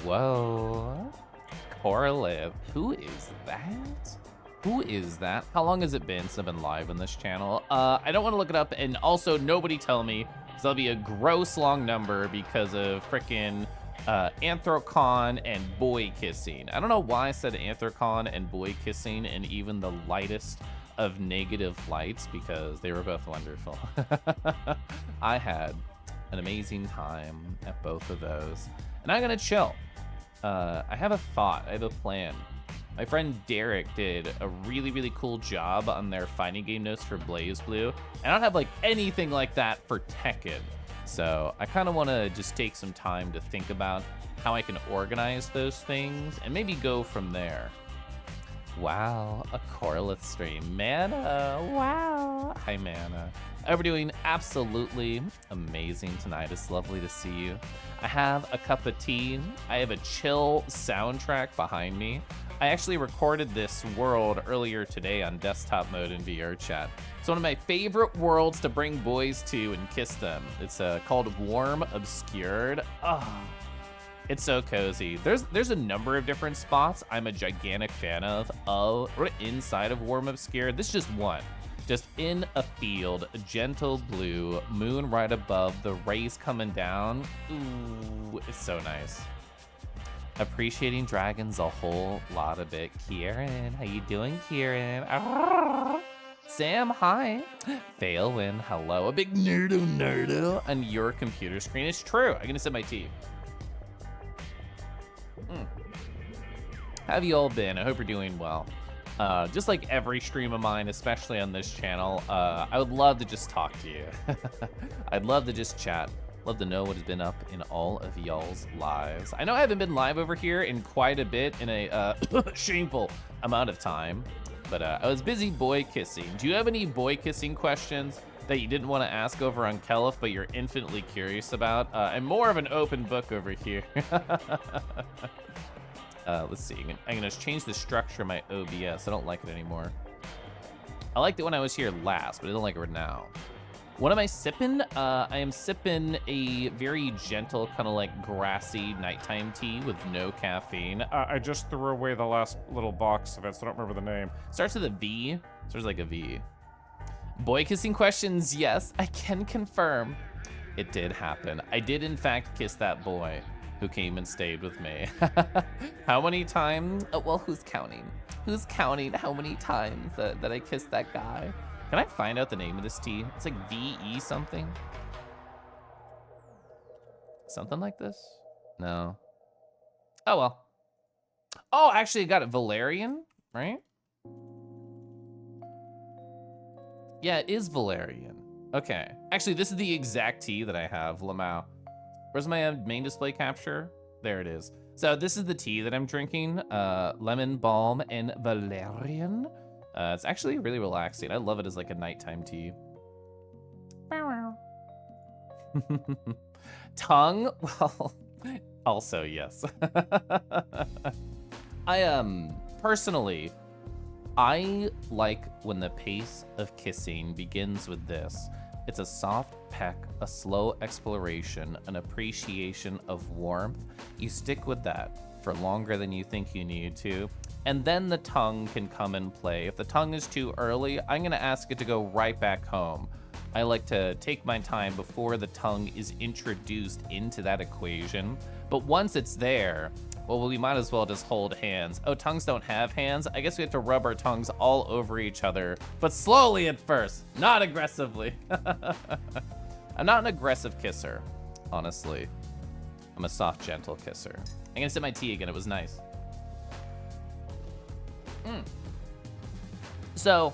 Whoa. Corliv. Who is that? Who is that? How long has it been since I've been live on this channel? I don't want to look it up, and also nobody tell me, because that'll be a gross long number because of frickin' Anthrocon and boy kissing. I don't know why I said Anthrocon and boy kissing in even the lightest of negative lights, because they were both wonderful. I had an amazing time at both of those, and I'm gonna chill. I have a thought, I have a plan. My friend Derek did a really, really cool job on their fighting game notes for Blaze Blue. I don't have like anything like that for Tekken. So I kind of want to just take some time to think about how I can organize those things and maybe go from there. Wow, a Corlith stream. Mana, wow. Hi, Mana. We're doing absolutely amazing tonight. It's lovely to see you. I have a cup of tea. I have a chill soundtrack behind me. I actually recorded this world earlier today on desktop mode in VR chat. It's one of my favorite worlds to bring boys to and kiss them. It's called Warm Obscured. Oh, it's so cozy. There's a number of different spots I'm a gigantic fan of inside of Warm Obscured. This is just one. Just in a field, a gentle blue, moon right above, the rays coming down. Ooh, it's so nice. Appreciating dragons a whole lot of it. Kieran, how you doing, Kieran? Sam, hi. Failwin, hello. A big nerdo on your computer screen. It's true. I'm gonna sip my tea. How have you all been? I hope you're doing well. Just like every stream of mine, especially on this channel, I would love to just talk to you. I'd love to just chat. Love to know what has been up in all of y'all's lives. I know I haven't been live over here in quite a bit, in a shameful amount of time, but I was busy boy kissing. Do you have any boy kissing questions that you didn't want to ask over on Kelif, but you're infinitely curious about? I'm more of an open book over here. Let's see, I'm gonna change the structure of my OBS. I don't like it anymore. I liked it when I was here last, but I don't like it right now. What am I sipping? I am sipping a very gentle, kind of like grassy nighttime tea with no caffeine. I just threw away the last little box of it, so I don't remember the name. Starts with a V. Starts like a V. Boy kissing questions, yes, I can confirm. It did happen. I did in fact kiss that boy who came and stayed with me. How many times? Oh, well, who's counting? Who's counting how many times that I kissed that guy? Can I find out the name of this tea? It's like VE something. Something like this? No. Oh, well. Oh, actually, I got it. Valerian, right? Yeah, it is Valerian. Okay. Actually, this is the exact tea that I have, Lamau. Where's my main display capture? There it is. So this is the tea that I'm drinking. Lemon balm and valerian. It's actually really relaxing. I love it as like a nighttime tea. Tongue? Well, also yes. Personally, I like when the pace of kissing begins with this. It's a soft peck, a slow exploration, an appreciation of warmth. You stick with that for longer than you think you need to, and then the tongue can come and play. If the tongue is too early, I'm gonna ask it to go right back home. I like to take my time before the tongue is introduced into that equation. But once it's there, well, we might as well just hold hands. Oh, tongues don't have hands? I guess we have to rub our tongues all over each other, but slowly at first, not aggressively. I'm not an aggressive kisser, honestly. I'm a soft, gentle kisser. I'm gonna sip my tea again, it was nice. So,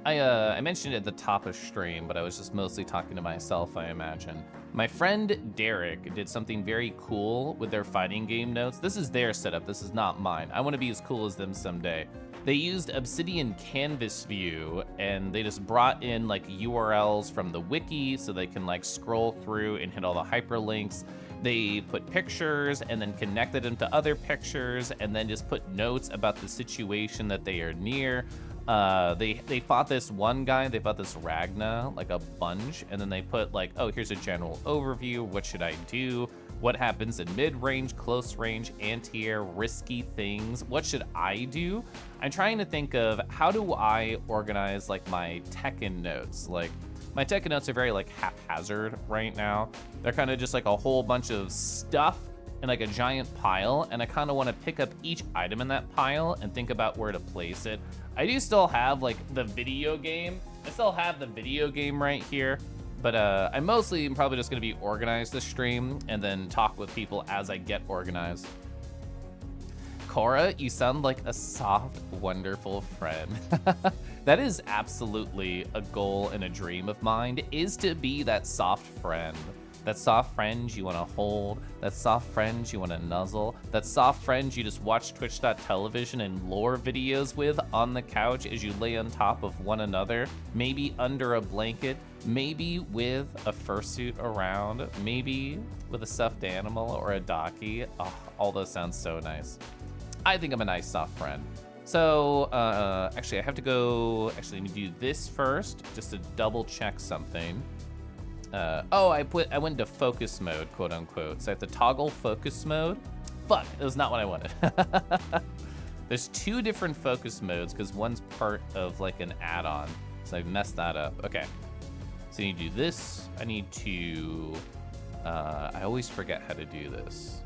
I mentioned it at the top of stream, but I was just mostly talking to myself, I imagine. My friend Derek did something very cool with their fighting game notes. This is their setup, this is not mine. I want to be as cool as them someday. They used Obsidian Canvas View, and they just brought in like URLs from the wiki so they can like scroll through and hit all the hyperlinks. They put pictures and then connected them to other pictures and then just put notes about the situation that they are near. They fought this one guy, they fought this Ragna, like a bunch, and then they put like, oh, here's a general overview, what should I do? What happens in mid-range, close range, anti-air, risky things? What should I do? I'm trying to think of how do I organize like my Tekken notes? Like my Tekken notes are very like haphazard right now. They're kind of just like a whole bunch of stuff in like a giant pile, and I kind of want to pick up each item in that pile and think about where to place it. I do still have like the video game. I still have the video game right here. But I mostly am probably just going to be organized this stream and then talk with people as I get organized. Cora, you sound like a soft, wonderful friend. That is absolutely a goal and a dream of mine, is to be that soft friend. That soft friend you want to hold, that soft friend you want to nuzzle, that soft friend you just watch Twitch.television and lore videos with on the couch as you lay on top of one another, maybe under a blanket, maybe with a fursuit around, maybe with a stuffed animal or a docky. Oh, all those sound so nice. I think I'm a nice soft friend. So, actually I have to go, let me do this first, just to double check something. Oh, I went into focus mode, quote unquote. So I have to toggle focus mode. Fuck, that was not what I wanted. There's two different focus modes because one's part of like an add-on. So I messed that up. Okay. So I need to do this. I need to, I always forget how to do this.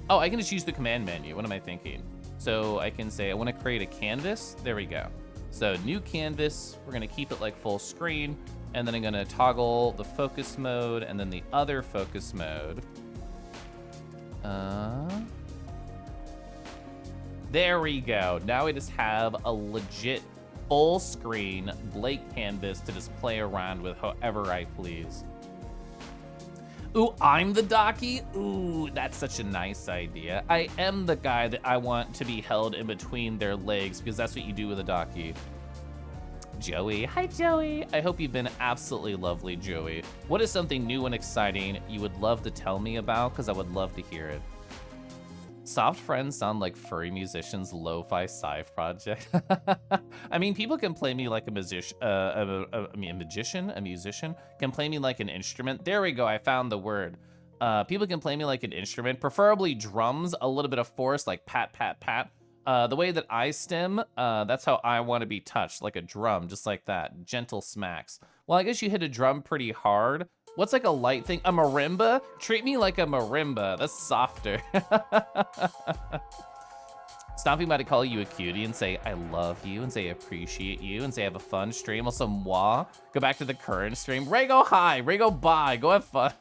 Oh, I can just use the command menu. What am I thinking? So I can say I want to create a canvas. There we go. So new canvas, we're gonna keep it like full screen. And then I'm gonna toggle the focus mode and then the other focus mode. There we go. Now we just have a legit full screen blank canvas to just play around with however I please. Ooh, I'm the docky? Ooh, that's such a nice idea. I am the guy that I want to be held in between their legs because that's what you do with a docky. Joey. Hi, Joey. I hope you've been absolutely lovely, Joey. What is something new and exciting you would love to tell me about? Because I would love to hear it. Soft friends sound like furry musicians' lo-fi sci project. I mean, people can play me like a musician, a musician can play me like an instrument. There we go, I found the word. People can play me like an instrument, preferably drums, a little bit of force, like pat, pat, pat. The way that I stem, that's how I want to be touched, like a drum, just like that, gentle smacks. Well, I guess you hit a drum pretty hard. What's like a light thing? A marimba? Treat me like a marimba. That's softer. Stomping by to call you a cutie and say I love you and say I appreciate you and say have a fun stream. Also, moi. Go back to the current stream. Ray go high, Ray go bye. Go have fun.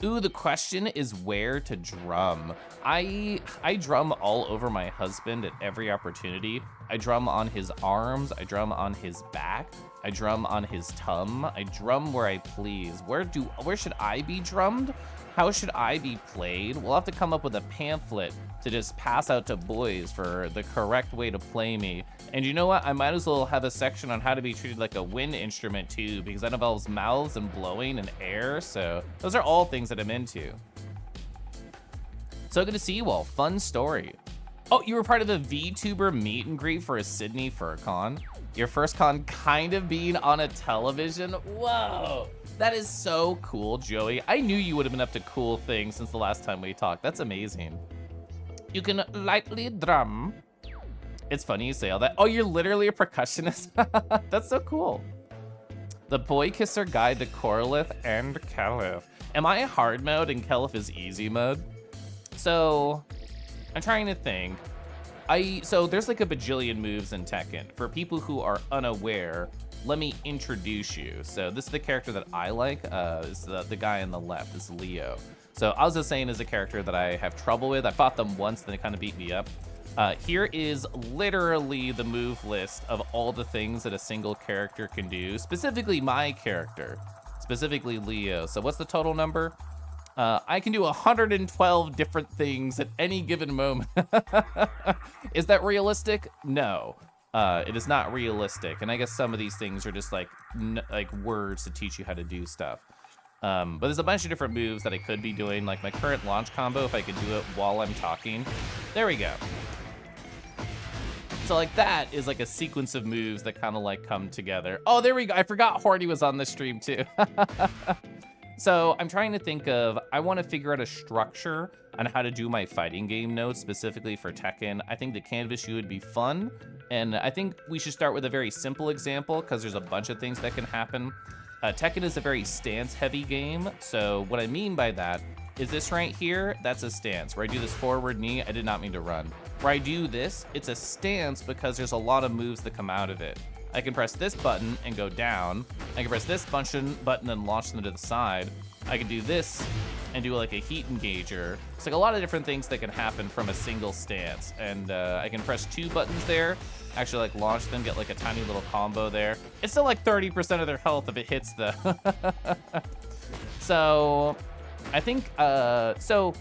Ooh, the question is where to drum. I drum all over my husband at every opportunity. I drum on his arms, I drum on his back, I drum on his tum, I drum where I please. Where should I be drummed? How should I be played? We'll have to come up with a pamphlet to just pass out to boys for the correct way to play me. And you know what? I might as well have a section on how to be treated like a wind instrument too, because that involves mouths and blowing and air. So those are all things that I'm into. So good to see you all. Fun story. Oh, you were part of the VTuber meet and greet for a Sydney Fur Con. Your first con kind of being on a television. Whoa, that is so cool, Joey. I knew you would have been up to cool things since the last time we talked. That's amazing. You can lightly drum. It's funny you say all that. Oh, you're literally a percussionist? That's so cool. The Boy Kisser Guide to Corlith and Caliph. Am I hard mode and Caliph is easy mode? So, I'm trying to think. So there's like a bajillion moves in Tekken. For people who are unaware, let me introduce you. So this is the character that I like. Is the guy on the left, is Leo. So I was just saying is a character that I have trouble with. I fought them once, then they kind of beat me up. Here is literally the move list of all the things that a single character can do, specifically my character, specifically Leo. So what's the total number? I can do 112 different things at any given moment. Is that realistic? No, it is not realistic. And I guess some of these things are just like words to teach you how to do stuff. But there's a bunch of different moves that I could be doing, like my current launch combo, if I could do it while I'm talking. There we go. It's So like that is like a sequence of moves that kind of like come together. Oh, there we go. I forgot Horny was on the stream too. So I'm trying to think of, I want to figure out a structure on how to do my fighting game notes specifically for Tekken. I think the canvas shoe would be fun. And I think we should start with a very simple example because there's a bunch of things that can happen. Tekken is a very stance-heavy game. So what I mean by that is this right here, that's a stance. Where I do this forward knee, I did not mean to run. Where I do this, it's a stance because there's a lot of moves that come out of it. I can press this button and go down. I can press this button and launch them to the side. I can do this and do like a heat engager. It's like a lot of different things that can happen from a single stance. And I can press 2 buttons there, actually like launch them, get like a tiny little combo there. It's still like 30% of their health if it hits the. So I think, so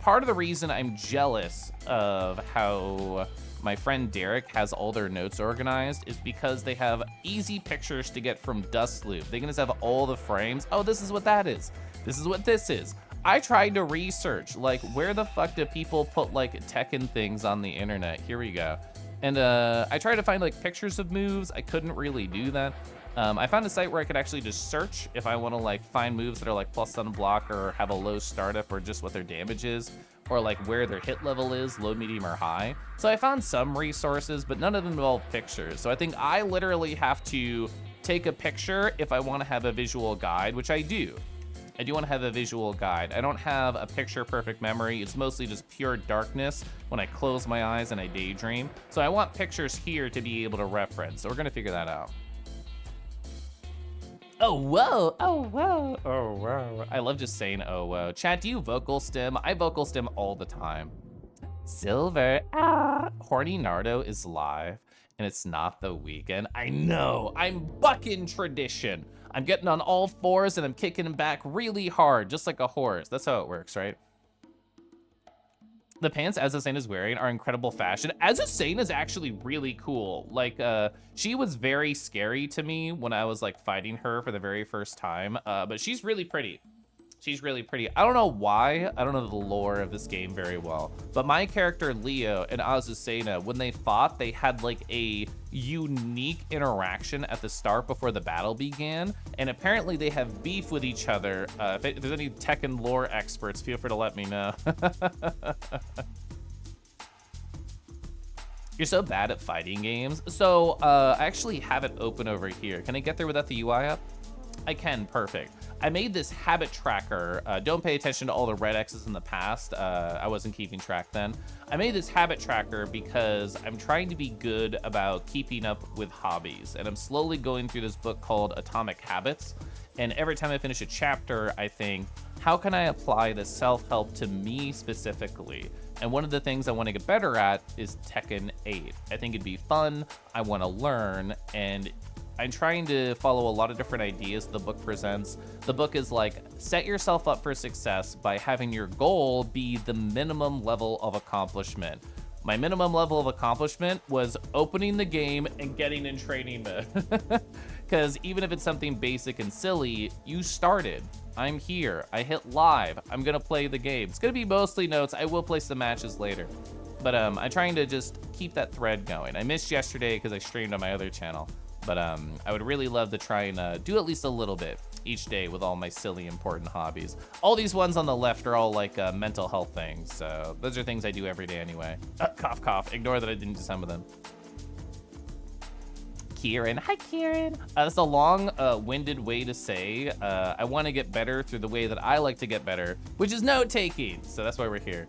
part of the reason I'm jealous of how my friend Derek has all their notes organized is because they have easy pictures to get from Dust Loop. They can just have all the frames. Oh, this is what that is. This is what this is. I tried to research, like, where the fuck do people put, like, Tekken things on the internet? Here we go. And I tried to find, like, pictures of moves. I couldn't really do that. I found a site where I could actually just search if I want to, like, find moves that are, like, plus on block or have a low startup or just what their damage is, or like where their hit level is, low, medium, or high. So I found some resources, but none of them involve pictures. So I think I literally have to take a picture if I want to have a visual guide, which I do. I do want to have a visual guide. I don't have a picture perfect memory. It's mostly just pure darkness when I close my eyes and I daydream. So I want pictures here to be able to reference. So we're gonna figure that out. Oh, whoa. Oh, whoa. Oh, wow. I love just saying, oh, whoa. Chat, do you vocal stim? I vocal stim all the time. Silver. Horny Nardo is live, and it's not the weekend. I know. I'm bucking tradition. I'm getting on all fours, and I'm kicking back really hard, just like a horse. That's how it works, right? The pants Azucena is wearing are incredible fashion. Azucena is actually really cool. Like, she was very scary to me when I was like fighting her for the very first time, but she's really pretty. She's really pretty. I don't know why. I don't know the lore of this game very well, but my character Leo and Azucena, when they fought, they had like a unique interaction at the start before the battle began, and apparently they have beef with each other. If there's any Tekken lore experts, feel free to let me know. You're so bad at fighting games. So I actually have it open over here. Can I get there without the UI up? I can, perfect. I made this habit tracker. Don't pay attention to all the red X's in the past. I wasn't keeping track then. I made this habit tracker because I'm trying to be good about keeping up with hobbies. And I'm slowly going through this book called Atomic Habits. And every time I finish a chapter, I think, how can I apply this self-help to me specifically? And one of the things I want to get better at is Tekken 8. I think it'd be fun. I want to learn. And I'm trying to follow a lot of different ideas the book presents. The book is like, set yourself up for success by having your goal be the minimum level of accomplishment. My minimum level of accomplishment was opening the game and getting in training mode. Because even if it's something basic and silly, you started. I'm here. I hit live. I'm going to play the game. It's going to be mostly notes. I will play some matches later. But I'm trying to just keep that thread going. I missed yesterday because I streamed on my other channel. But I would really love to try and do at least a little bit each day with all my silly important hobbies. All these ones on the left are all like mental health things. So those are things I do every day anyway. Cough, cough. Ignore that I didn't do some of them. Kieran. Hi, Kieran. That's a long-winded way to say I want to get better through the way that I like to get better, which is note-taking. So that's why we're here.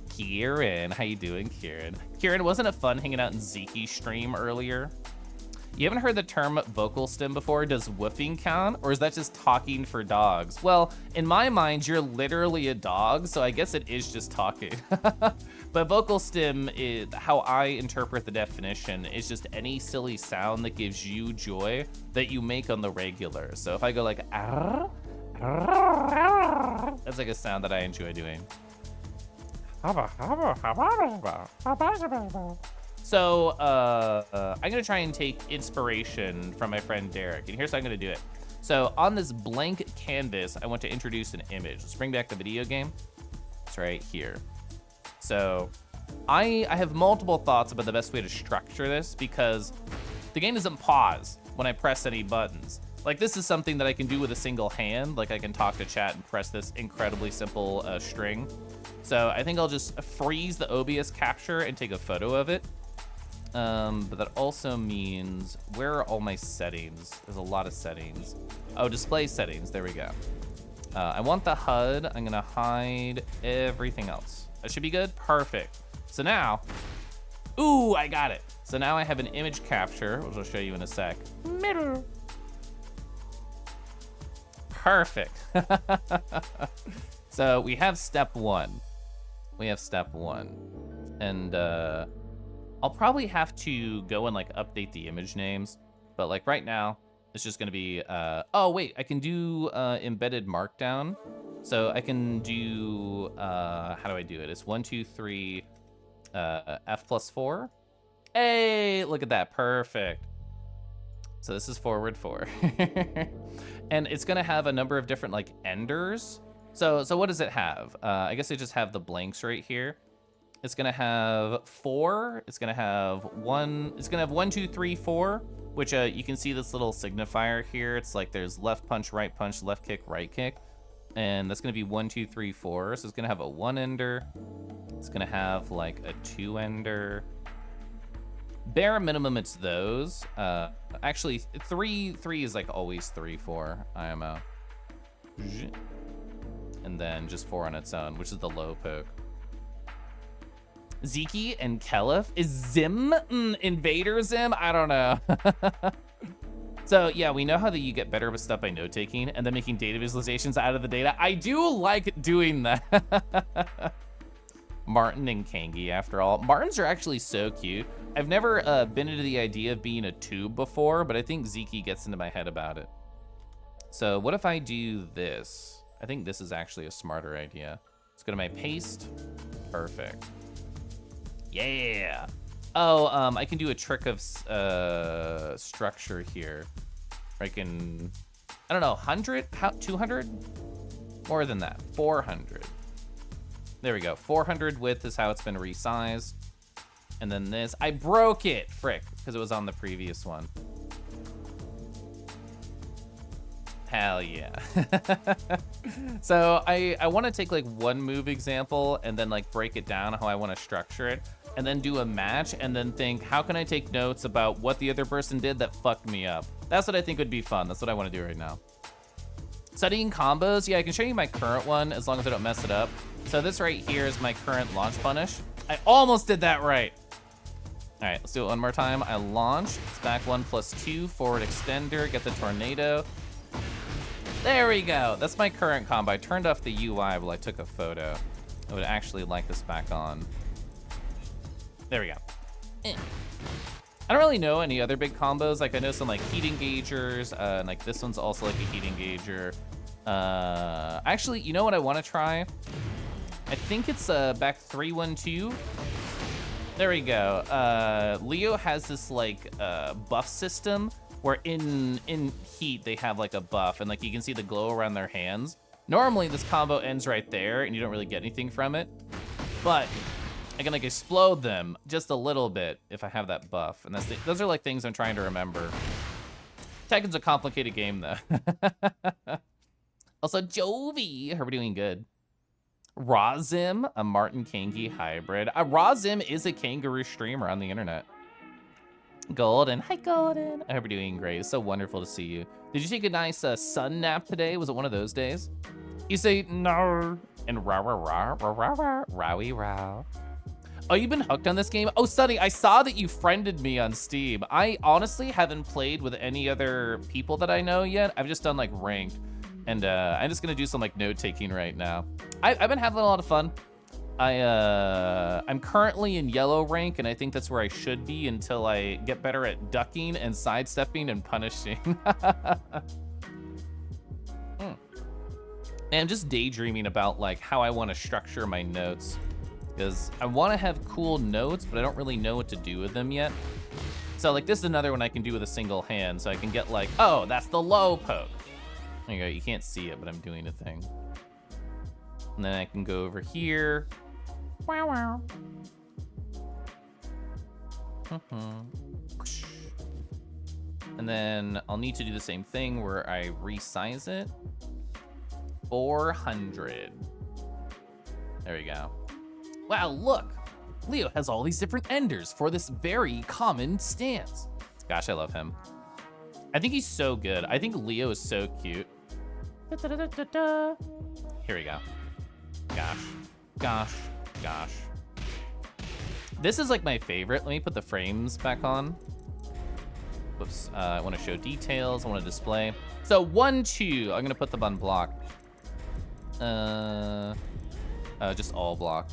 Kieran, how you doing, Kieran? Kieran, wasn't it fun hanging out in Zeki's stream earlier? You haven't heard the term vocal stim before? Does woofing count? Or is that just talking for dogs? Well, in my mind, you're literally a dog, so I guess it is just talking. But vocal stim, is how I interpret the definition, is just any silly sound that gives you joy that you make on the regular. So if I go like, ah, that's like a sound that I enjoy doing. So I'm gonna try and take inspiration from my friend Derek, and here's how I'm gonna do it. So on this blank canvas, I want to introduce an image. Let's bring back the video game. It's right here. So I have multiple thoughts about the best way to structure this because the game doesn't pause when I press any buttons. Like, this is something that I can do with a single hand. Like, I can talk to chat and press this incredibly simple string. So I think I'll just freeze the OBS capture and take a photo of it. But that also means, where are all my settings? There's a lot of settings. Oh, display settings, there we go. I want the HUD, I'm gonna hide everything else. That should be good, perfect. So now, ooh, I got it. So now I have an image capture, which I'll show you in a sec. Mirror. Perfect. So we have step one. And I'll probably have to go and like update the image names, but like right now, it's just gonna be, oh wait, I can do embedded markdown. So I can do, how do I do it? It's 1, 2, 3, F+4. Hey, look at that, perfect. So this is forward 4. And it's gonna have a number of different like enders. So what does it have? I guess I just have the blanks right here. It's gonna have 4. It's gonna have 1. It's gonna have 1, 2, 3, 4. Which you can see this little signifier here. It's like there's left punch, left kick, right kick, and that's gonna be 1, 2, 3, 4. So it's gonna have a 1 ender. It's gonna have like a 2 ender. Bare minimum, it's those. Actually, 3 is like always 3, 4 IMO. And then just 4 on its own, which is the low poke. Zeke and Kelif? Is Zim Invader Zim? I don't know. So yeah, we know how that you get better with stuff by note taking and then making data visualizations out of the data. I do like doing that. Martin and Kangi, after all. Martins are actually so cute. I've never been into the idea of being a tube before, but I think Zeke gets into my head about it. So what if I do this? I think this is actually a smarter idea. Let's go to my paste. Perfect. Yeah. Oh, I can do a trick of structure here. I can, I don't know, 100? How, 200? More than that, 400. There we go, 400 width is how it's been resized. And then this, I broke it, frick, because it was on the previous one. Hell yeah. So I want to take like one move example and then like break it down how I want to structure it, and then do a match and then think, how can I take notes about what the other person did that fucked me up? That's what I think would be fun. That's what I want to do right now. Studying combos, yeah, I can show you my current one as long as I don't mess it up. So this right here is my current launch punish. I almost did that right. All right, let's do it one more time. I launch, it's back 1+2, forward extender, get the tornado. There we go. That's my current combo. I turned off the UI while I took a photo. I would actually like this back on. There we go. I don't really know any other big combos. Like I know some like heat engagers, and like this one's also like a heat engager. Actually, you know what I want to try? I think it's back 3-1-2. There we go. Leo has this like buff system where in heat they have like a buff, and like you can see the glow around their hands. Normally this combo ends right there and you don't really get anything from it, but I can like explode them just a little bit if I have that buff. And those are like things I'm trying to remember. Tekken's a complicated game though. Also, Jovi, hope we're doing good. Razim, a Martin Kangi hybrid. Razim is a kangaroo streamer on the internet. Golden, hi Golden. I hope you're doing great. It's so wonderful to see you. Did you take a nice sun nap today? Was it one of those days? You say no and rah rah rah rah rah rah rowie row. Oh, you've been hooked on this game? Oh, Sunny, I saw that you friended me on Steam. I honestly haven't played with any other people that I know yet. I've just done like ranked, and I'm just gonna do some like note taking right now. I've been having a lot of fun. I'm currently in yellow rank, and I think that's where I should be until I get better at ducking and sidestepping and punishing. And I'm just daydreaming about like how I want to structure my notes, because I want to have cool notes, but I don't really know what to do with them yet. So like this is another one I can do with a single hand, so I can get like, oh, that's the low poke. There you go, you can't see it, but I'm doing a thing. And then I can go over here. Wow, wow. And then I'll need to do the same thing where I resize it. 400. There we go. Wow, look. Leo has all these different enders for this very common stance. Gosh, I love him. I think he's so good. I think Leo is so cute. Here we go. Gosh, gosh, gosh. This is like my favorite. Let me put the frames back on. Whoops, I want to show details. I want to display. So 1, 2, I'm gonna put them on block. Just all block.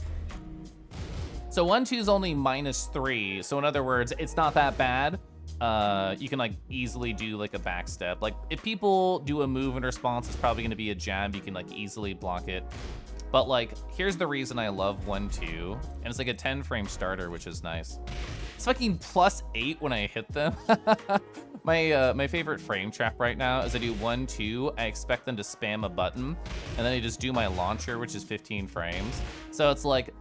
So 1, 2 is only -3. So in other words, it's not that bad. You can like easily do like a back step. Like if people do a move in response, it's probably gonna be a jab. You can like easily block it. But like, here's the reason I love 1, 2. And it's like a 10 frame starter, which is nice. It's fucking +8 when I hit them. My favorite frame trap right now is I do 1, 2, I expect them to spam a button, and then I just do my launcher, which is 15 frames. So it's like,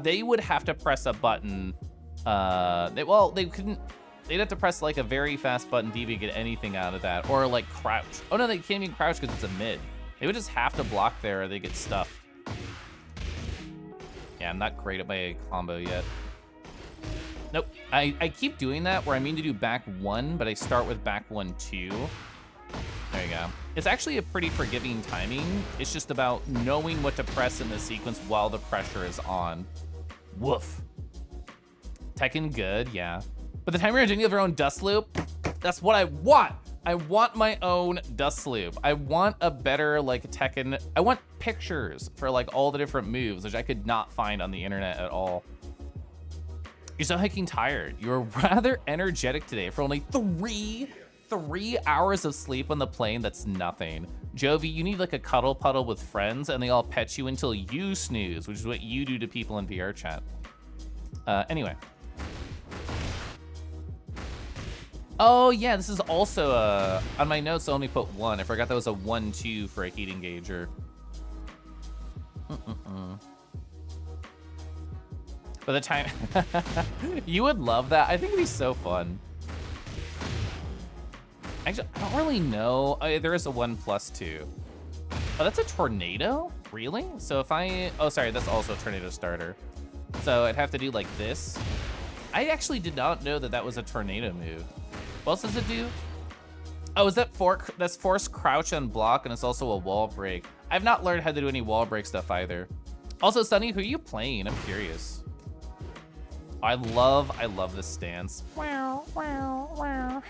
they would have to press a button. They couldn't, they'd have to press like a very fast button to even get anything out of that, or like crouch. Oh no, they can't even crouch because it's a mid. They would just have to block there or they get stuffed. Yeah, I'm not great at my combo yet. Nope, I keep doing that where I mean to do back 1, but I start with back 1, 2. There you go. It's actually a pretty forgiving timing. It's just about knowing what to press in the sequence while the pressure is on. Woof. Tekken good, yeah. But the time you're doing your own dust loop, that's what I want. I want my own dust loop. I want a better like Tekken. I want pictures for like all the different moves, which I could not find on the internet at all. You're so hiking tired. You were rather energetic today for only three hours of sleep on the plane. That's nothing. Jovi, you need like a cuddle puddle with friends and they all pet you until you snooze, which is what you do to people in VR chat. Anyway. Oh yeah, this is also on my notes I only put 1. I forgot that was a 1, 2 for a heat engager. By the time you would love that. I think it'd be so fun. Actually, I don't really know. Oh, yeah, there is a 1+2. Oh, that's a tornado? Really? So if oh, sorry, that's also a tornado starter. So I'd have to do like this. I actually did not know that that was a tornado move. What else does it do? Oh, is that that's force crouch and block, and it's also a wall break. I've not learned how to do any wall break stuff either. Also, Sunny, who are you playing? I'm curious. I love this stance. Wow, wow, wow.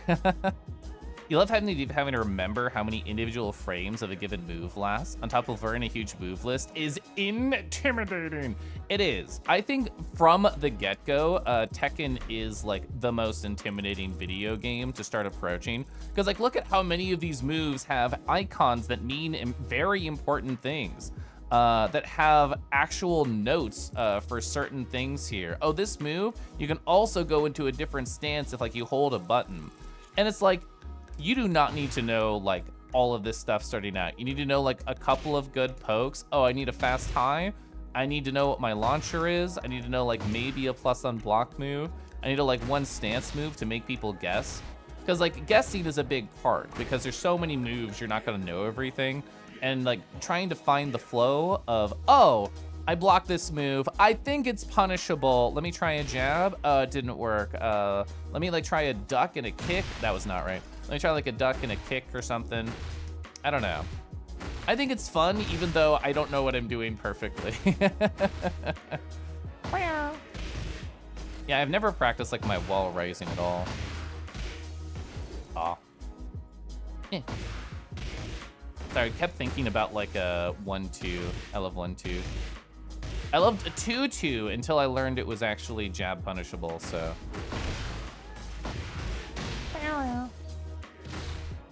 You love having to remember how many individual frames of a given move lasts on top of learning a huge move list is intimidating. It is. I think from the get-go, Tekken is like the most intimidating video game to start approaching. Because like, look at how many of these moves have icons that mean very important things. That have actual notes for certain things here. Oh, this move, you can also go into a different stance if like you hold a button. And it's like, you do not need to know like all of this stuff starting out. You need to know like a couple of good pokes. Oh, I need a fast high. I need to know what my launcher is. I need to know like maybe a plus unblock move. I need to like one stance move to make people guess. Because like guessing is a big part because there's so many moves you're not gonna know everything. And like trying to find the flow of, oh, I blocked this move. I think it's punishable. Let me try a jab. It didn't work. Let me like try a duck and a kick. That was not right. Let me try like a duck and a kick or something. I don't know. I think it's fun, even though I don't know what I'm doing perfectly. Yeah, I've never practiced like my wall rising at all. Aw. Eh. Sorry, I kept thinking about like a 1-2. I love 1-2. I loved a 2-2 until I learned it was actually jab punishable, so.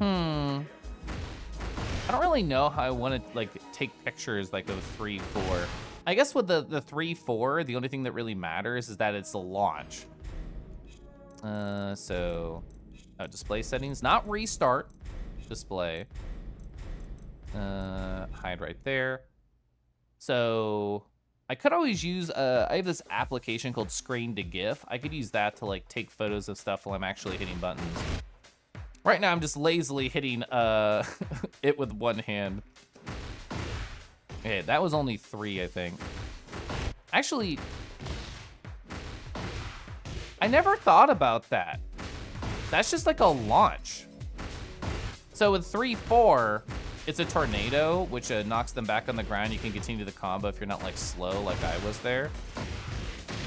I don't really know how I want to like take pictures like of 3-4. I guess with the 3-4, the only thing that really matters is that it's the launch. Display settings, not restart, display. Hide right there. So I could always use, I have this application called Screen to GIF. I could use that to like take photos of stuff while I'm actually hitting buttons. Right now I'm just lazily hitting it with one hand. Okay, that was only 3, I think. Actually, I never thought about that. That's just like a launch. So with 3, 4, it's a tornado, which knocks them back on the ground. You can continue the combo if you're not like slow like I was there.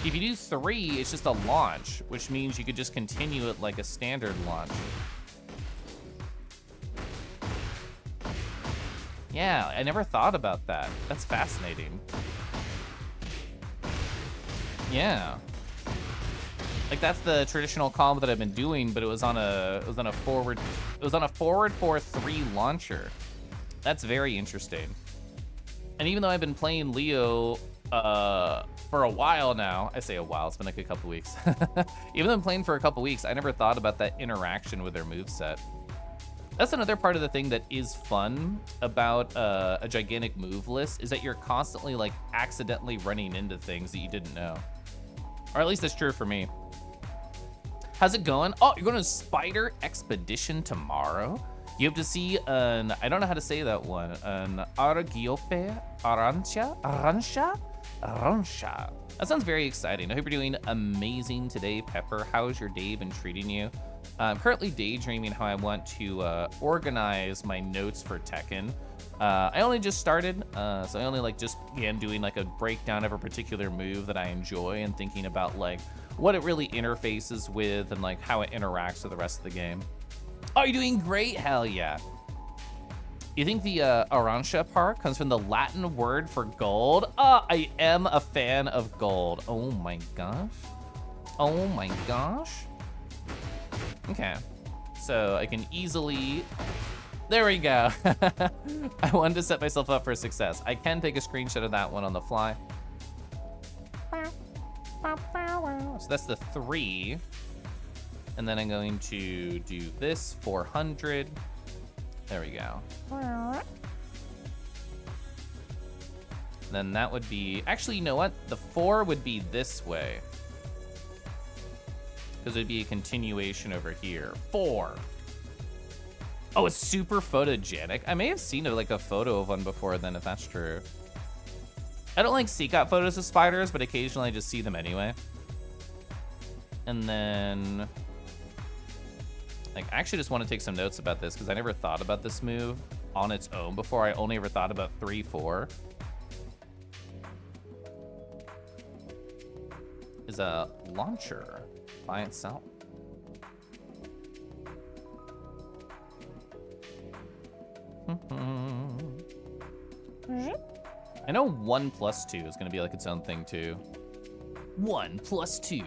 If you do 3, it's just a launch, which means you could just continue it like a standard launch. Yeah, I never thought about that. That's fascinating. Yeah. Like that's the traditional combo that I've been doing, but it was on a forward 4-3 launcher. That's very interesting. And even though I've been playing Leo for a while now, I say a while, it's been like a couple weeks. Even though I'm playing for a couple weeks, I never thought about that interaction with their moveset. That's another part of the thing that is fun about a gigantic move list, is that you're constantly like accidentally running into things that you didn't know. Or at least that's true for me. How's it going? Oh, you're going to Spider Expedition tomorrow? You have to see an, I don't know how to say that one, an Argiope Arancia? That sounds very exciting. I hope you're doing amazing today, Pepper. How's your day been treating you? I'm currently daydreaming how I want to organize my notes for Tekken. I only just started, so I only like just began doing like a breakdown of a particular move that I enjoy and thinking about like what it really interfaces with and like how it interacts with the rest of the game. Oh, you're doing great, hell yeah. You think the Arancia part comes from the Latin word for gold? I am a fan of gold. Oh my gosh. Oh my gosh. Okay, so I can easily, there we go. I wanted to set myself up for success. I can take a screenshot of that one on the fly. So that's the 3. And then I'm going to do this 400. There we go. Then that would be, actually, you know what? The 4 would be this way, because it'd be a continuation over here. 4. Oh, it's super photogenic. I may have seen like a photo of one before then, if that's true. I don't like seek out photos of spiders, but occasionally I just see them anyway. And then, like, I actually just want to take some notes about this because I never thought about this move on its own before. I only ever thought about 3, 4. Is a launcher by itself. I know 1 plus 2 is gonna be like its own thing too. 1 plus 2.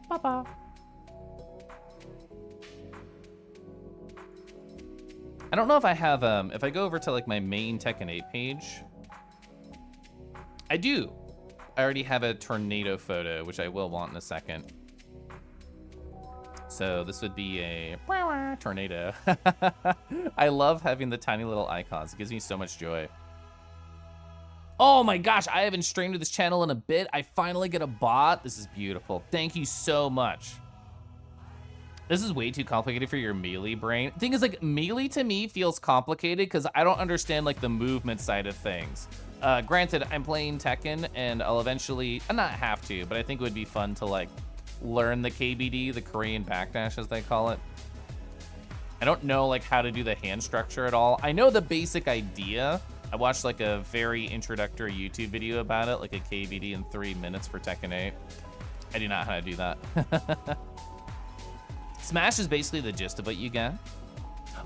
Ba-ba. I don't know if I have, if I go over to like my main Tekken 8 page, I do. I already have a tornado photo, which I will want in a second. So this would be a tornado. I love having the tiny little icons. It gives me so much joy. Oh my gosh, I haven't streamed to this channel in a bit. I finally get a bot. This is beautiful. Thank you so much. This is way too complicated for your melee brain. Thing is, like, melee to me feels complicated because I don't understand like the movement side of things. Granted, I'm playing Tekken and I'll eventually, not have to, but I think it would be fun to like learn the KBD, the Korean backdash as they call it. I don't know like how to do the hand structure at all. I know the basic idea. I watched like a very introductory YouTube video about it, like a KBD in 3 minutes for Tekken 8. I do not know how to do that. Smash is basically the gist of what you get.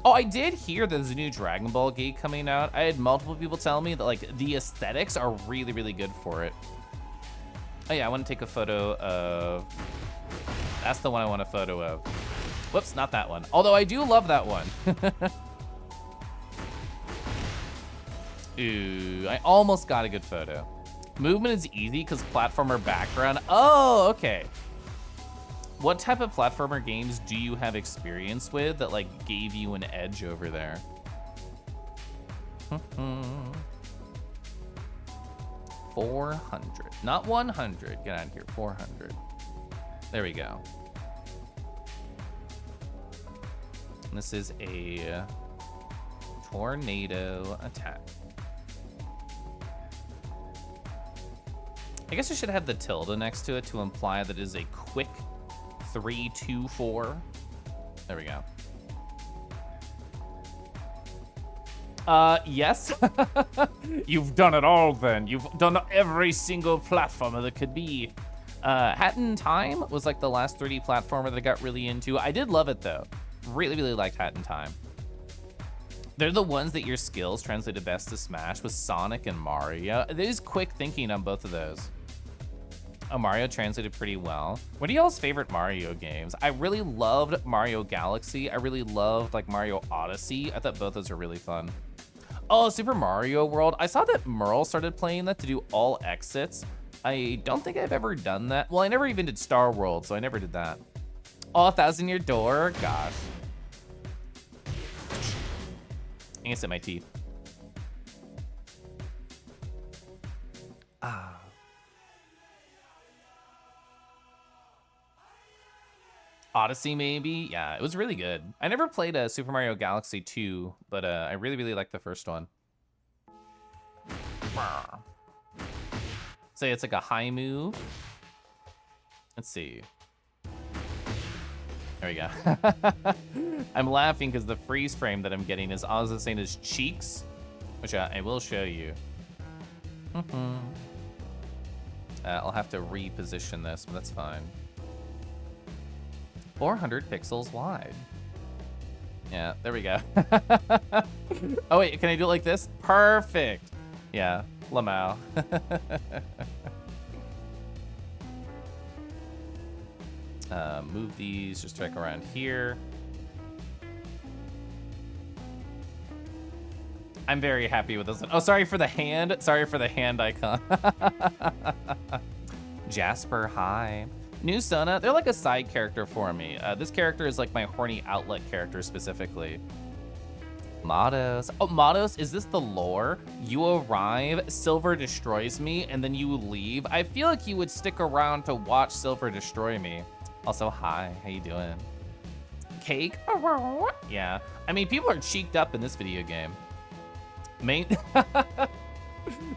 Oh, I did hear there's a new Dragon Ball game coming out. I had multiple people tell me that like the aesthetics are really, really good for it. Oh yeah, I want to take a photo of, that's the one I want a photo of. Whoops, not that one. Although I do love that one. Ooh, I almost got a good photo. Movement is easy because platformer background. Oh, okay. What type of platformer games do you have experience with that like gave you an edge over there? 400. Not 100. Get out of here. 400. There we go. And this is a tornado attack. I guess I should have the tilde next to it to imply that it is a quick 3, 2, 4. There we go. Yes. You've done it all then. You've Done every single platformer that could be. Hat in Time was like the last 3D platformer that I got really into. I did love it though. Really, really liked Hat in Time. They're the ones that your skills translated best to Smash with Sonic and Mario. There's quick thinking on both of those. Oh, Mario translated pretty well. What are y'all's favorite Mario games? I really loved Mario Galaxy. I really loved like Mario Odyssey. I thought both those are really fun. Oh, Super Mario World. I saw that Merle started playing that to do all exits. I don't think I've ever done that. Well, I never even did Star World, so I never did that. Oh, 1,000-Year Door. Gosh. I guess hit my teeth. Ah. Odyssey, maybe? Yeah, it was really good. I never played Super Mario Galaxy 2, but I really, really liked the first one. Say it's like a high move. Let's see. There we go. I'm laughing because the freeze frame that I'm getting is also saying his cheeks, which I will show you. I'll have to reposition this, but that's fine. 400 pixels wide. Yeah, there we go. Oh wait, can I do it like this? Perfect. Yeah, Lamau. Move these, just check around here. I'm very happy with this one. Oh, sorry for the hand. Sorry for the hand icon. Jasper, hi. New Sona, they're like a side character for me. This character is like my horny outlet character specifically. Mados. Oh, Mados, is this the lore? You arrive, Silver destroys me, and then you leave. I feel like you would stick around to watch Silver destroy me. Also, hi, how you doing? Cake? Yeah, I mean, people are cheeked up in this video game.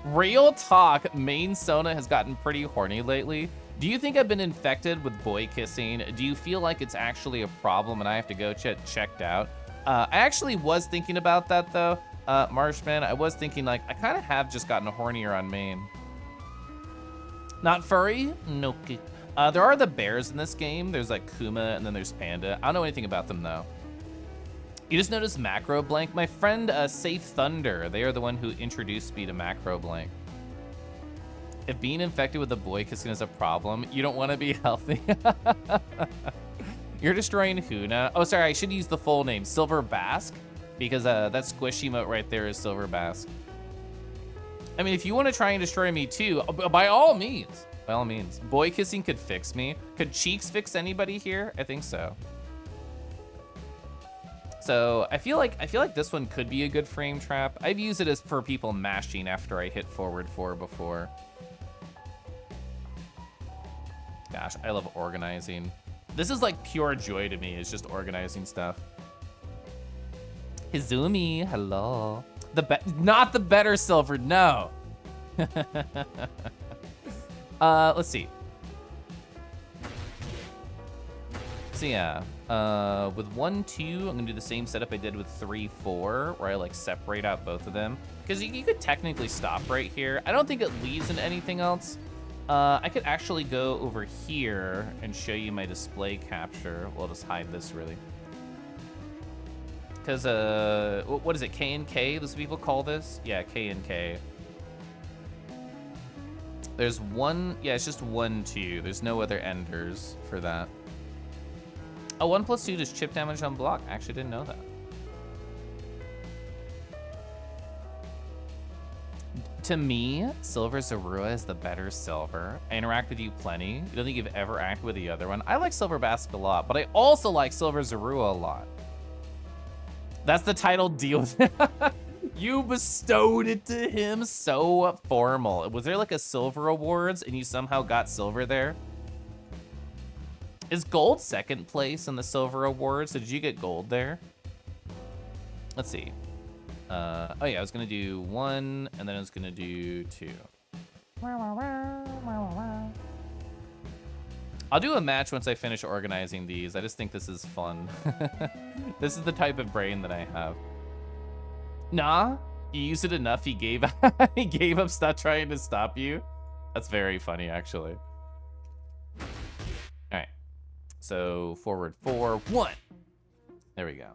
Real talk, main Sona has gotten pretty horny lately. Do you think I've been infected with boy kissing? Do you feel like it's actually a problem and I have to go checked out? I actually was thinking about that though, Marshman. I was thinking like, I kind of have just gotten hornier on main. Not furry? No. There are the bears in this game. There's like Kuma and then there's Panda. I don't know anything about them though. You just noticed Macro Blank? My friend Safe Thunder, they are the one who introduced me to Macro Blank. If being infected with a boy kissing is a problem, you don't want to be healthy. You're destroying Huna. Oh, sorry, I should use the full name, Silver Bask, because that squish emote right there is Silver Bask. I mean, if you want to try and destroy me too, by all means. By all means. Boy kissing could fix me. Could cheeks fix anybody here? I think so. So I feel like this one could be a good frame trap. I've used it as for people mashing after I hit forward 4 before. Gosh, I love organizing. This is like pure joy to me, it's just organizing stuff. Hizumi, hello. Not the better Silver, no. Let's see. So yeah, with 1, 2, I'm gonna do the same setup I did with 3, 4, where I like separate out both of them. Because you could technically stop right here. I don't think it leads into anything else. I could actually go over here and show you my display capture. We'll just hide this really. Because, what is it, K and K? Those people call this? Yeah, K and K. There's one, yeah, it's just 1, 2. There's no other enders for that. Oh, 1 + 2 does chip damage on block. I actually didn't know that. To me, Silver Zorua is the better Silver. I interact with you plenty. I don't think you've ever acted with the other one. I like Silver Bask a lot, but I also like Silver Zorua a lot. That's the title, deal with it. You bestowed it to him. So formal. Was there like a silver awards and you somehow got silver there? Is gold second place in the silver awards? Did you get gold there? Let's see. Oh yeah, I was gonna do 1 and then I was gonna do 2. I'll do a match once I finish organizing these. I just think this is fun. This is the type of brain that I have. Nah, you used it enough, he gave he gave up, stop trying to stop you. That's very funny, actually. All right, so forward 4, 1. There we go.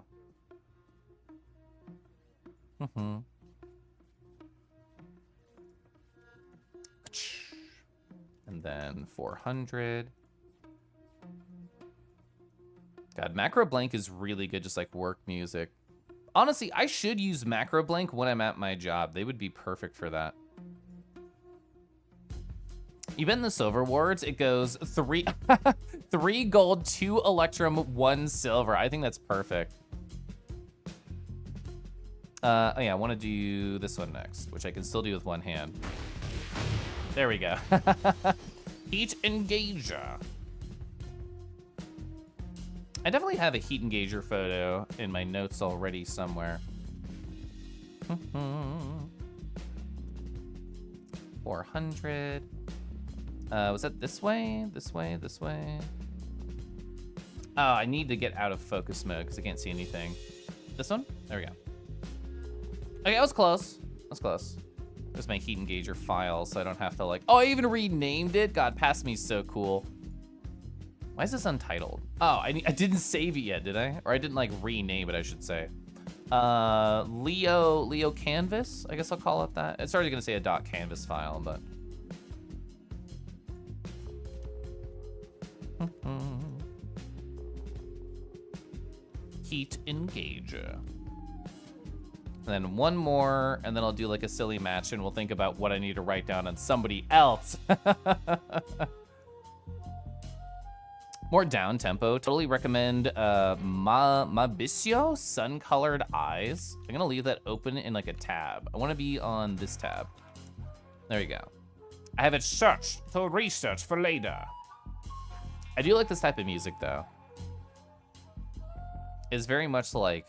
And then 400. God, macro blank is really good, just like work music. Honestly, I should use macro blank when I'm at my job. They would be perfect for that. Even the silver awards, it goes 3 gold, 2 electrum, 1 silver. I think that's perfect. Oh yeah, I want to do this one next, which I can still do with one hand. There we go. Heat engager. I definitely have a heat engager photo in my notes already somewhere. 400. Was that this way? This way? This way? Oh, I need to get out of focus mode because I can't see anything. This one? There we go. Okay, that was close. That was close. There's my heat engager file, so I don't have to like... Oh, I even renamed it? God, past me so cool. Why is this untitled? Oh, I didn't save it yet, did I? Or I didn't like rename it, I should say. Leo canvas, I guess I'll call it that. It's already gonna say a .canvas file, but... Heat engager. And then one more, and then I'll do like a silly match, and we'll think about what I need to write down on somebody else. More down tempo. Totally recommend Mabisio Sun-Colored Eyes. I'm gonna leave that open in like a tab. I want to be on this tab. There you go. I have it searched for research for later. I do like this type of music though. It's very much like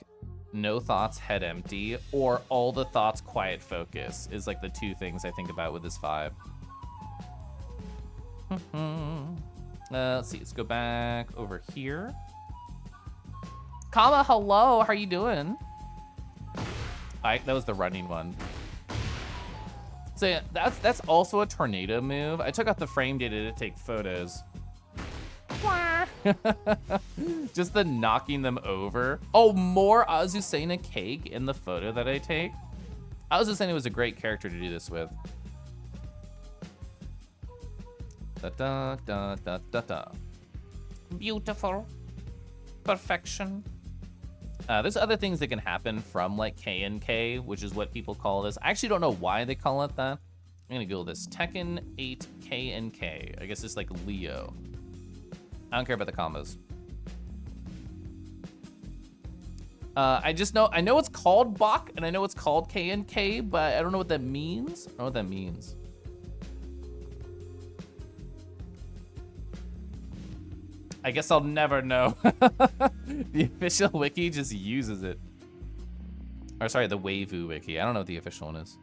no thoughts, head empty, or all the thoughts, quiet focus is like the two things I think about with this vibe. Let's see, let's go back over here. Kama, hello, how are you doing? That was the running one. So yeah, that's also a tornado move. I took out the frame data to take photos. Just the knocking them over. Oh, more Azucena cake in the photo that I take. Azucena was a great character to do this with. Da da da da da da. Beautiful. Perfection. There's other things that can happen from like K and K, which is what people call this. I actually don't know why they call it that. I'm gonna Google this. Tekken 8 K and K. I guess it's like Leo. I don't care about the combos. I just know, I know it's called Bach, and I know it's called K and K, but I don't know what that means. I don't know what that means. I guess I'll never know. The official wiki just uses it. Or sorry, the Waifu wiki. I don't know what the official one is.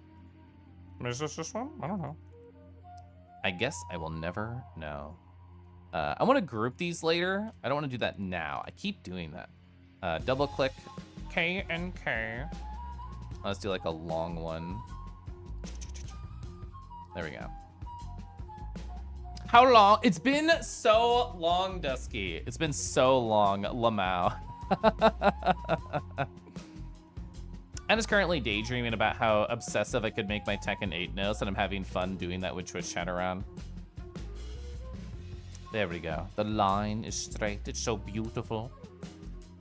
Is this one? I don't know. I guess I will never know. I want to group these later. I don't want to do that now. I keep doing that. Double click K and K. Let's do like a long one. There we go. How long? It's been so long, Dusky. It's been so long, Lamau. I'm just currently daydreaming about how obsessive I could make my Tekken 8 notes, and I'm having fun doing that with Twitch chat around. There we go. The line is straight. It's so beautiful.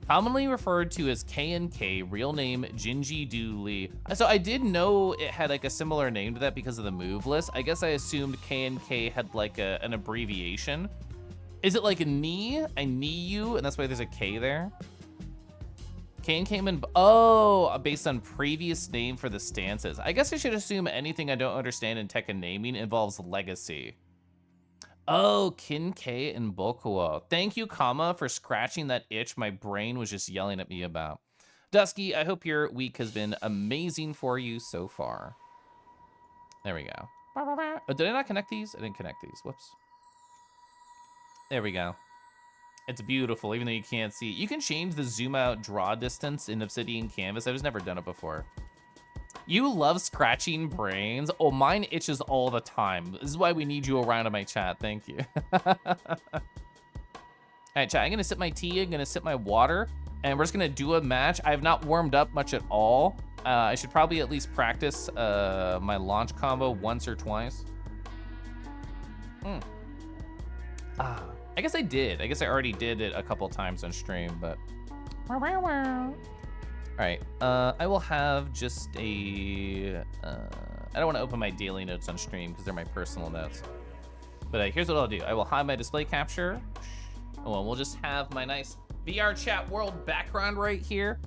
Commonly referred to as K and K, real name Jinji Do Lee. So I did know it had like a similar name to that because of the move list. I guess I assumed K and K had like an abbreviation. Is it like a knee? I knee you, and that's why there's a K there? Kane came in, oh, based on previous name for the stances. I guess I should assume anything I don't understand in Tekken naming involves legacy. Oh, Kinke and Bokuo. Thank you, Kama, for scratching that itch my brain was just yelling at me about. Dusky, I hope your week has been amazing for you so far. There we go. Oh, did I not connect these? I didn't connect these. Whoops. There we go. It's beautiful, even though you can't see it. You can change the zoom out draw distance in Obsidian Canvas. I've just never done it before. You love scratching brains. Oh, mine itches all the time. This is why we need you around in my chat. Thank you. All right, chat, I'm gonna sip my tea. I'm gonna sip my water, and we're just gonna do a match. I have not warmed up much at all. I should probably at least practice my launch combo once or twice. I guess I did. I guess I already did it a couple times on stream, but. All right, I will have just a, I don't want to open my daily notes on stream because they're my personal notes. But here's what I'll do. I will hide my display capture. Oh, and we'll just have my nice VR chat world background right here.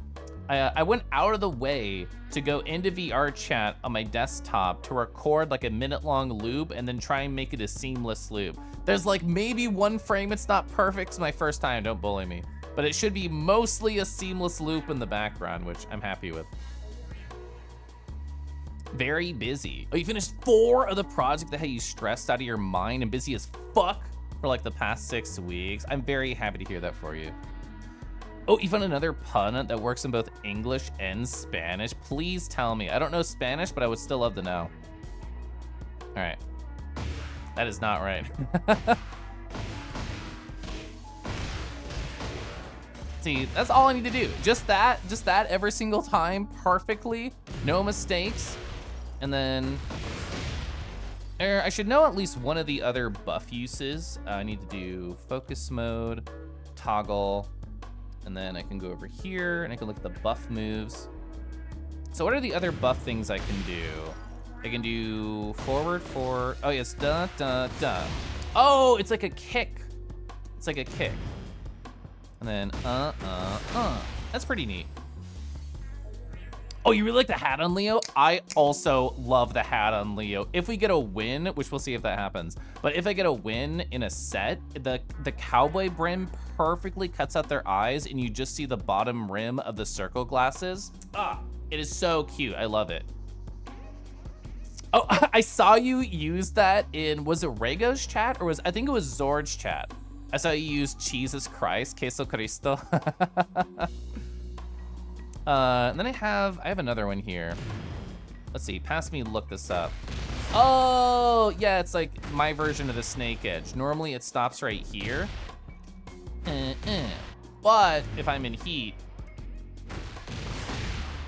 I went out of the way to go into VR chat on my desktop to record like a minute-long loop and then try and make it a seamless loop. There's like maybe one frame it's not perfect. It's my first time, don't bully me. But it should be mostly a seamless loop in the background, which I'm happy with. Very busy. Oh, you finished 4 of the project that had you stressed out of your mind and busy as fuck for like the past 6 weeks. I'm very happy to hear that for you. Oh, you found another pun that works in both English and Spanish. Please tell me. I don't know Spanish, but I would still love to know. All right. That is not right. See, that's all I need to do. Just that every single time, perfectly, no mistakes. And then, I should know at least one of the other buff uses. I need to do focus mode, toggle, and then I can go over here and I can look at the buff moves. So what are the other buff things I can do? I can do forward for, oh yes, da, da, da. Oh, it's like a kick. It's like a kick. And then, That's pretty neat. Oh, you really like the hat on Leo? I also love the hat on Leo. If we get a win, which we'll see if that happens, but if I get a win in a set, the cowboy brim perfectly cuts out their eyes and you just see the bottom rim of the circle glasses. It is so cute. I love it. Oh, I saw you use that in, was it Rego's chat or I think it was Zord's chat. I saw you use Jesus Christ, Queso Cristo. And then I have another one here. Let's see, pass me, look this up. Oh, yeah, it's like my version of the snake edge. Normally it stops right here. But if I'm in heat,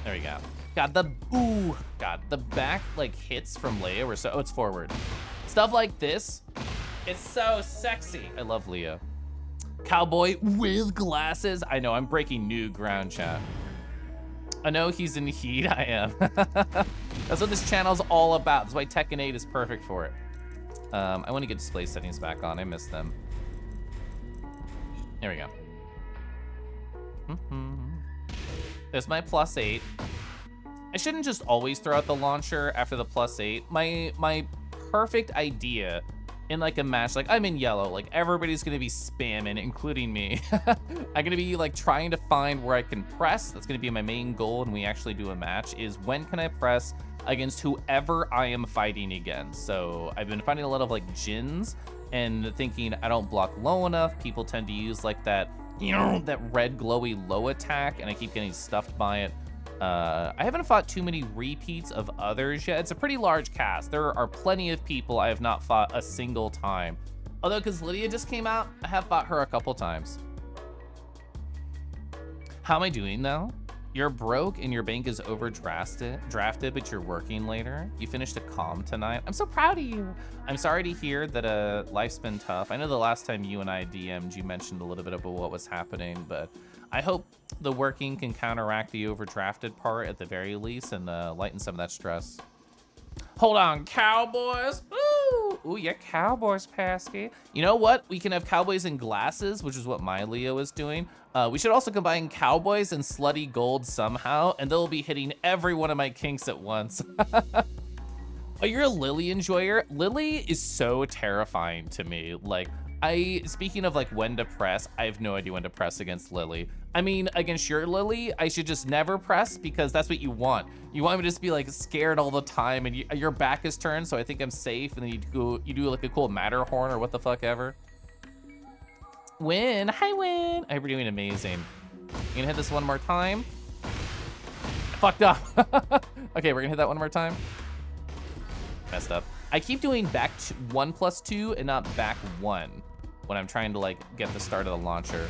there we go. God, the back like hits from Leo were so, oh, it's forward. Stuff like this, it's so sexy. I love Leo. Cowboy with glasses. I know, I'm breaking new ground, chat. I know he's in heat, I am. That's what this channel's all about. That's why Tekken 8 is perfect for it. I want to get display settings back on. I miss them. There we go. There's my +8. I shouldn't just always throw out the launcher after the +8. My perfect idea in like a match, like I'm in yellow, like everybody's gonna be spamming, including me. I'm gonna be like trying to find where I can press. That's gonna be my main goal when we actually do a match, is when can I press against whoever I am fighting against. So I've been finding a lot of like Jins and thinking I don't block low enough. People tend to use like that, you know, that red glowy low attack, and I keep getting stuffed by it. I haven't fought too many repeats of others yet. It's a pretty large cast. There are plenty of people I have not fought a single time. Although, because Lydia just came out, I have fought her a couple times. How am I doing though? You're broke and your bank is overdrafted, but you're working later. You finished a comm tonight. I'm so proud of you. I'm sorry to hear that life's been tough. I know the last time you and I DM'd, you mentioned a little bit about what was happening, but I hope the working can counteract the overdrafted part at the very least and lighten some of that stress. Hold on, Cowboys. Woo! Ooh, you're cowboys, Pesky. You know what? We can have cowboys in glasses, which is what my Leo is doing. We should also combine cowboys and slutty gold somehow, and they'll be hitting every one of my kinks at once. Oh, you're a Lily enjoyer? Lily is so terrifying to me. Like, speaking of like when to press, I have no idea when to press against Lily. I mean, against your Lily, I should just never press because that's what you want. You want me to just be like scared all the time and your back is turned, so I think I'm safe, and then you do like a cool Matterhorn or what the fuck ever. Win, hi Win. I hope you're doing amazing. You gonna hit this one more time? I fucked up. Okay, we're gonna hit that one more time. Messed up. I keep doing back 1+2 and not back 1 when I'm trying to like get the start of the launcher.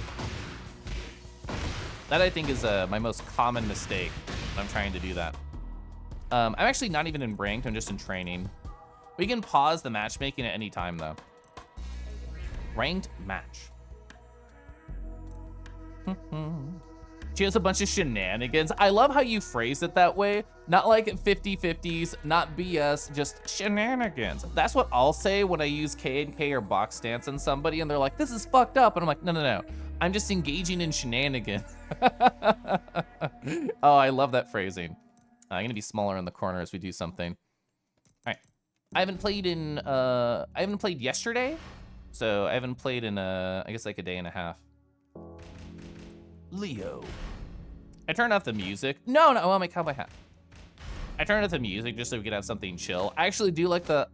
That I think is my most common mistake when I'm trying to do that. I'm actually not even in ranked, I'm just in training. We can pause the matchmaking at any time though. Ranked match. She has a bunch of shenanigans. I love how you phrase it that way. Not like 50-50s, not BS, just shenanigans. That's what I'll say when I use K&K or box stance on somebody and they're like, this is fucked up. And I'm like, no. I'm just engaging in shenanigans. Oh, I love that phrasing. I'm gonna be smaller in the corner as we do something. All right, I haven't played yesterday. So I haven't played in I guess like a day and a half. Leo. I turned off the music. No, I want my cowboy hat. I turned off the music just so we could have something chill. I actually do like the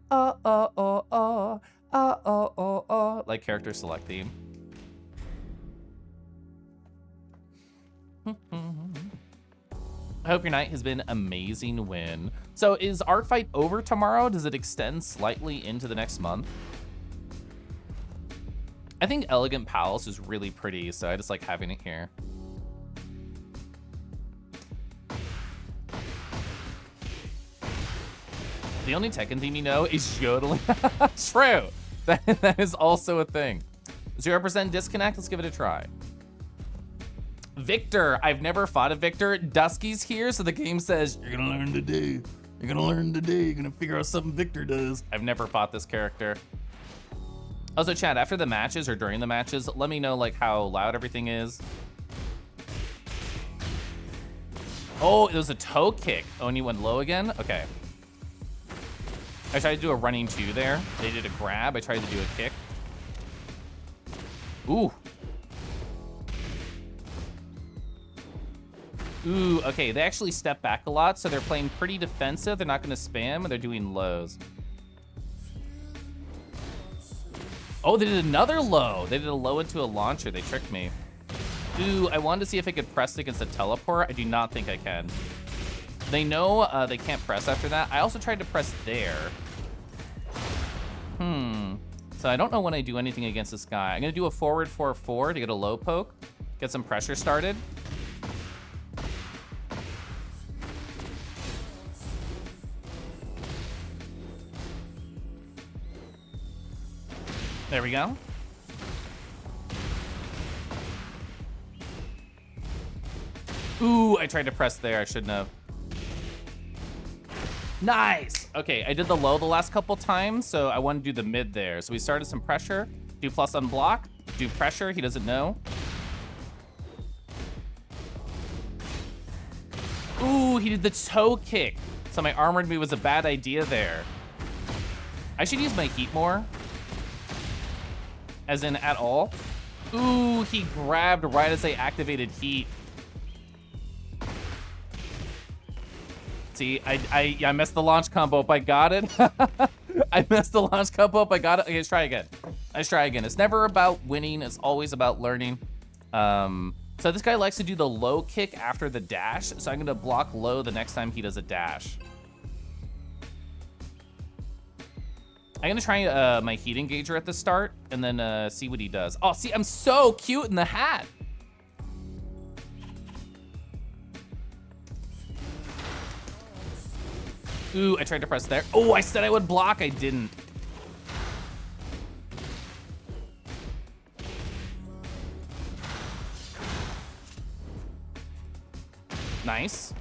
like character select theme. I hope your night has been amazing, Win. So is Art Fight over tomorrow? Does it extend slightly into the next month? I think Elegant Palace is really pretty, so I just like having it here. The only Tekken theme you know is yodeling. True. That is also a thing. 0% disconnect. Let's give it a try. Victor. I've never fought a Victor. Dusky's here, so the game says, you're gonna learn today. You're gonna learn today. You're gonna figure out something Victor does. I've never fought this character. Also, chat, after the matches or during the matches, let me know like how loud everything is. Oh, it was a toe kick. Oh, and he went low again? Okay. I tried to do a running 2 there. They did a grab. I tried to do a kick. Ooh. Ooh, okay. They actually step back a lot, so they're playing pretty defensive. They're not going to spam, and they're doing lows. Oh, they did another low. They did a low into a launcher. They tricked me. Ooh, I wanted to see if I could press against a teleport. I do not think I can. They know they can't press after that. I also tried to press there. So I don't know when I do anything against this guy. I'm gonna do a forward 4-4 to get a low poke, get some pressure started. There we go. Ooh, I tried to press there. I shouldn't have. Nice. Okay, I did the low the last couple times, so I want to do the mid there. So we started some pressure. Do plus on block. Do pressure. He doesn't know. Ooh, he did the toe kick. So my armored me was a bad idea there. I should use my heat more. As in at all. Ooh, he grabbed right as I activated heat. See, I messed the launch combo up. I got it. I messed the launch combo up. I got it. Okay, let's try again. Let's try again. It's never about winning. It's always about learning. So this guy likes to do the low kick after the dash. So I'm going to block low the next time he does a dash. I'm going to try my heat engager at the start and then see what he does. Oh, see, I'm so cute in the hat. Ooh, I tried to press there. Oh, I said I would block. I didn't. Nice.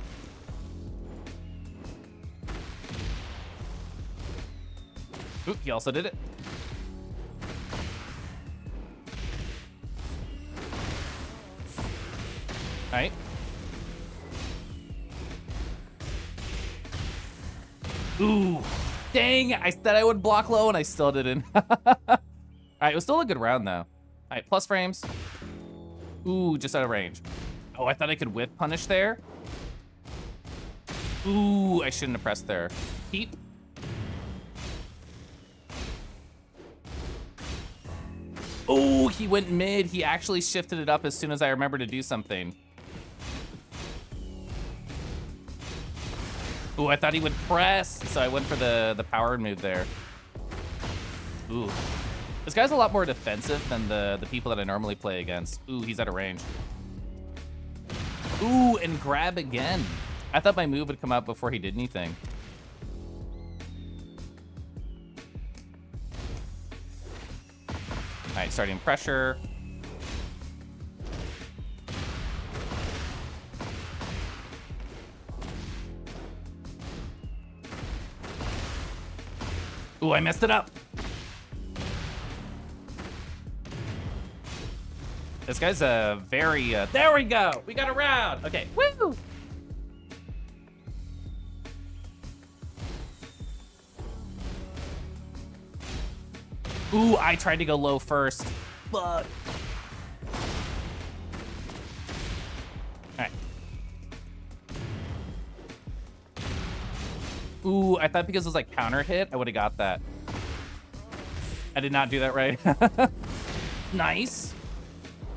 Oop, he also did it. All right. Ooh, dang, I said I would block low and I still didn't. All right, it was still a good round though. All right, plus frames. Ooh, just out of range. Oh, I thought I could whip punish there. Ooh, I shouldn't have pressed there. Keep. Ooh, he went mid. He actually shifted it up as soon as I remembered to do something. Ooh, I thought he would press, so I went for the power move there. Ooh. This guy's a lot more defensive than the people that I normally play against. Ooh, he's out of range. Ooh, and grab again. I thought my move would come out before he did anything. All right, starting pressure. Ooh, I messed it up. This guy's a very, there we go. We got a round. Okay, woo. Ooh, I tried to go low first. Fuck. All right. Ooh, I thought because it was like counter hit, I would have got that. I did not do that right. Nice.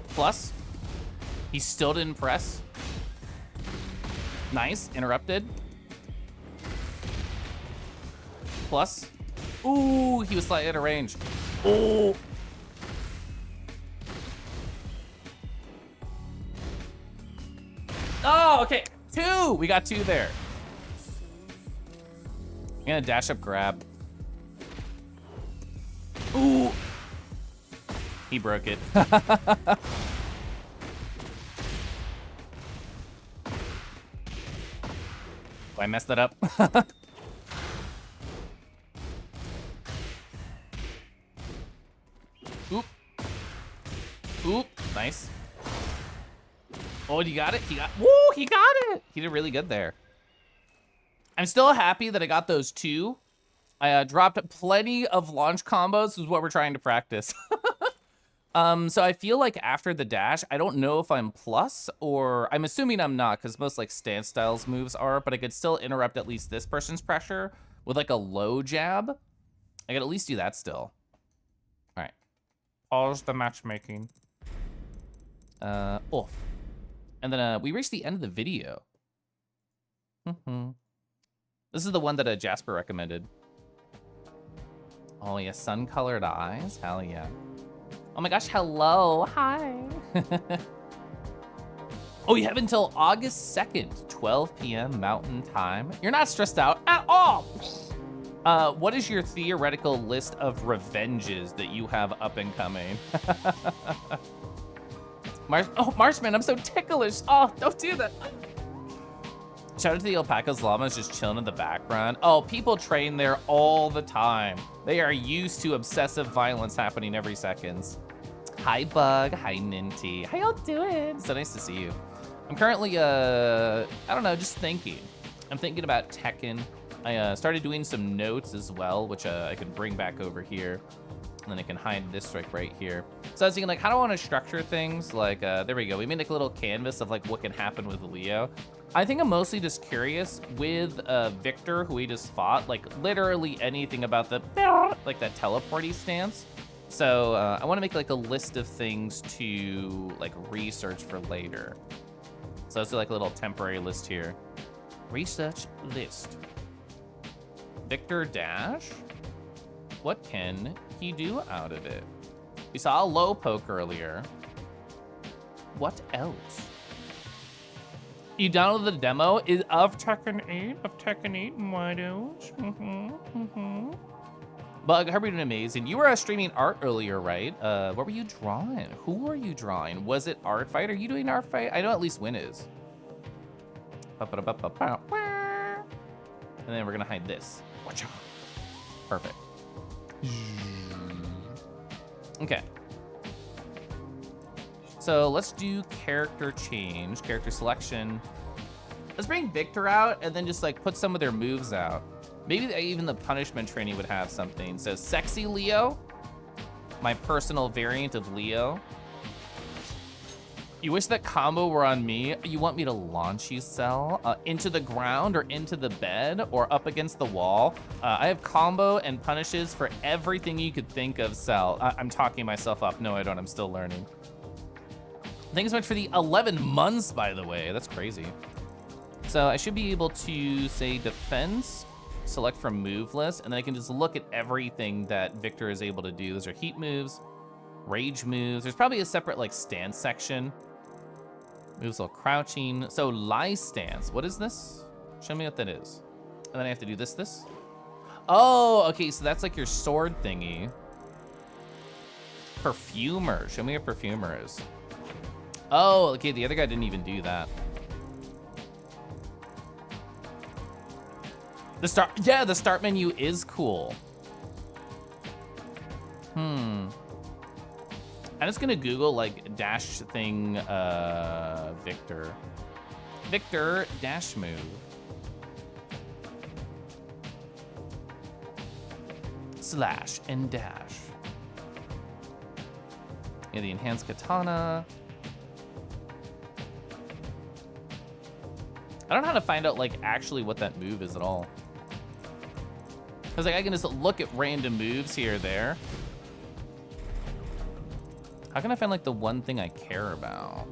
Plus. He still didn't press. Nice, interrupted. Plus. Ooh, he was slightly out of range. Oh. Oh, okay. 2. We got 2 there. I'm gonna dash up grab. Ooh. He broke it. Oh, I messed that up. Oop. Oop. Nice. Oh, you got it? He got, woo, he got it. He did really good there. I'm still happy that I got those 2. I dropped plenty of launch combos. This is what we're trying to practice. So I feel like after the dash, I don't know if I'm plus or I'm assuming I'm not because most like stance styles moves are, but I could still interrupt at least this person's pressure with like a low jab. I could at least do that still. All right. Pause the matchmaking. Off. And then we reached the end of the video. This is the one that Jasper recommended. Oh yeah, sun-colored eyes. Hell yeah. Oh my gosh, hello, hi. Oh, you have until August 2nd, 12 p.m. Mountain Time. You're not stressed out at all. What is your theoretical list of revenges that you have up and coming? Marshman, I'm so ticklish. Oh, don't do that. Shout out to the alpacas, llamas just chilling in the background. Oh, people train there all the time. They are used to obsessive violence happening every seconds. Hi, Bug. Hi, Ninty. How y'all doing? So nice to see you. I'm currently, I don't know, just thinking. I'm thinking about Tekken. I started doing some notes as well, which I can bring back over here. And then I can hide this strike right here. So I was thinking, like, how do I want to structure things? Like, there we go. We made like a little canvas of like what can happen with Leo. I think I'm mostly just curious with Victor, who we just fought, like literally anything about the, like that teleporty stance. So I want to make like a list of things to like research for later. So let's do like a little temporary list here. Research list. Victor dash. What can he do out of it? We saw a low poke earlier. What else? You downloaded the demo of Tekken 8? Of Tekken 8 and why don't? Bug, I hope you're doing amazing. You were streaming art earlier, right? What were you drawing? Who were you drawing? Was it art fight? Are you doing art fight? I know at least Win is. And then we're gonna hide this. Perfect. Okay. So let's do character change, character selection. Let's bring Victor out and then just like put some of their moves out. Maybe even the punishment training would have something. So sexy Leo, my personal variant of Leo. You wish that combo were on me. You want me to launch you, Cell, into the ground or into the bed or up against the wall? I have combo and punishes for everything you could think of, Cell. I'm talking myself up. No, I don't. I'm still learning. Thanks so much for the 11 months, by the way. That's crazy. So I should be able to say defense, select from move list, and then I can just look at everything that Victor is able to do. Those are heat moves, rage moves. There's probably a separate like stance section. Moves while crouching. So lie stance, what is this? Show me what that is. And then I have to do this. Oh, okay, so that's like your sword thingy. Perfumer, show me what perfumer is. Oh, okay, the other guy didn't even do that. The start menu is cool. I'm just gonna Google like dash thing, Victor. Victor dash move. Slash and dash. Yeah, the enhanced katana. I don't know how to find out like actually what that move is at all. Cause like I can just look at random moves here or there. How can I find like the one thing I care about?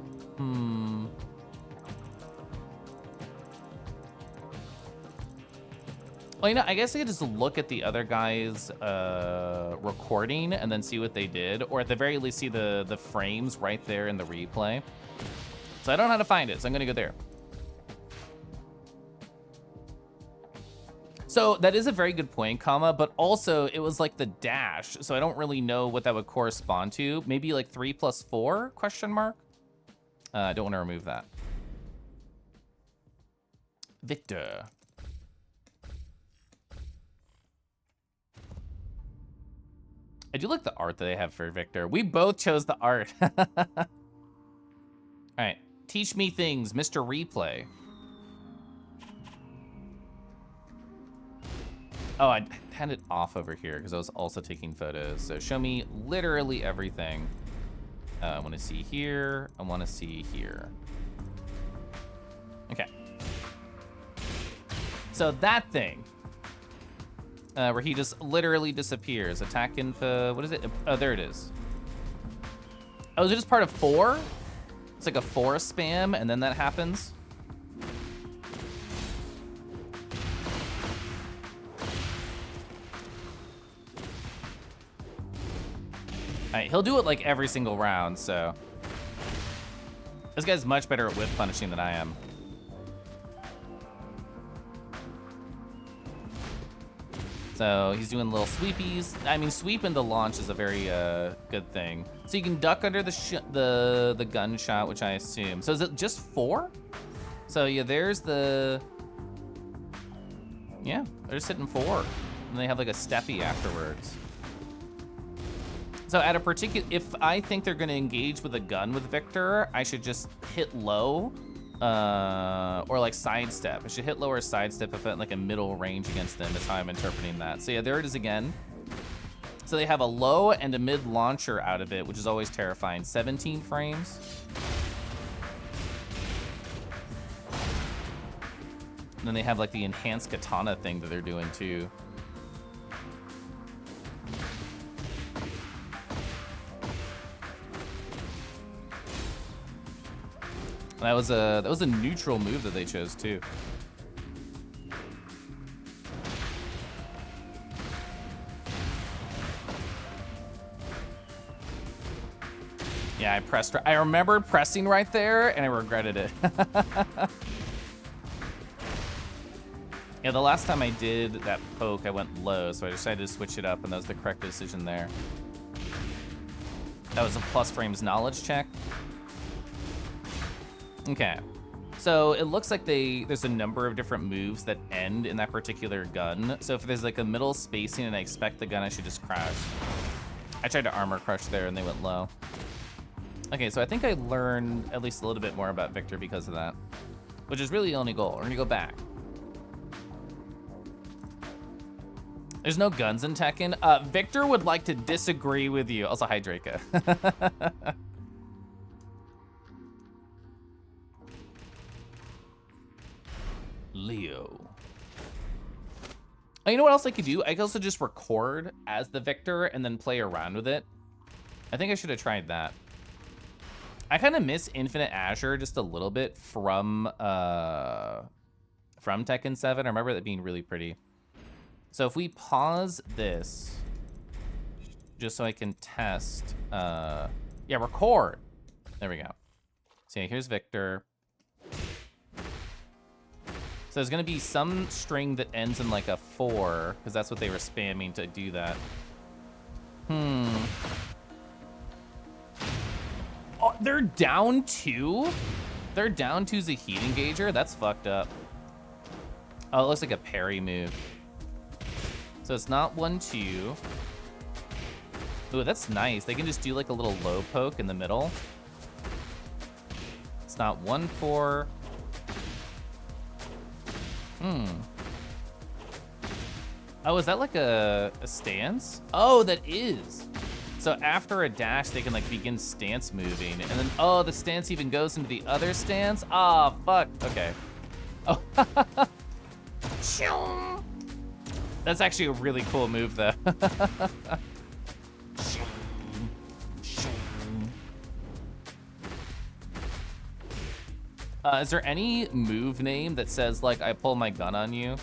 Well, you know, I guess I could just look at the other guy's recording and then see what they did, or at the very least see the frames right there in the replay. So I don't know how to find it, so I'm gonna go there. So that is a very good point, comma, but also it was like the dash, so I don't really know what that would correspond to. Maybe like 3 plus 4, question mark? I don't want to remove that. Victor. I do like the art that they have for Victor. We both chose the art. All right, teach me things, Mr. Replay. Oh, I had it off over here because I was also taking photos. So show me literally everything. I want to see here. I want to see here. Okay. So that thing, where he just literally disappears. Attack info. What is it? Oh, there it is. Oh, is it just part of 4? It's like a 4 spam, and then that happens. All right, he'll do it like every single round, so. This guy's much better at whip punishing than I am. So he's doing little sweepies. I mean, sweep into launch is a very good thing. So you can duck under the gunshot, which I assume. So is it just 4? So yeah, there's the, yeah, they're just hitting 4. And they have like a steppy afterwards. So at a particular, if I think they're gonna engage with a gun with Victor, I should just hit low, or like sidestep. I should hit low or sidestep if at like a middle range against them. That's how I'm interpreting that. So yeah, there it is again. So they have a low and a mid launcher out of it, which is always terrifying. 17 frames. And then they have like the enhanced katana thing that they're doing too. That was a neutral move that they chose too. Yeah, I remembered pressing right there and I regretted it. Yeah, the last time I did that poke, I went low, so I decided to switch it up, and that was the correct decision there. That was a plus frames knowledge check. Okay. So it looks like there's a number of different moves that end in that particular gun. So if there's like a middle spacing and I expect the gun, I should just crash. I tried to armor crush there and they went low. Okay, so I think I learned at least a little bit more about Victor because of that, which is really the only goal. We're gonna go back. There's no guns in Tekken. Victor would like to disagree with you. Also, hi, Draca. Leo. Oh, you know what else I could do? I could also just record as the Victor and then play around with it. I think I should have tried that. I kind of miss Infinite Azure just a little bit from Tekken 7. I remember that being really pretty. So if we pause this, just so I can test, yeah, record. There we go. So yeah, here's Victor. So there's gonna be some string that ends in like a 4, because that's what they were spamming to do that. Oh, they're down 2? They're down 2's a heat engager? That's fucked up. Oh, it looks like a parry move. So it's not 1-2. Ooh, that's nice. They can just do like a little low poke in the middle. It's not 1-4. Oh, is that like a stance? Oh, that is. So after a dash, they can like begin stance moving. And then, oh, the stance even goes into the other stance? Ah, fuck. Okay. Oh. That's actually a really cool move, though. Is there any move name that says, like, I pull my gun on you?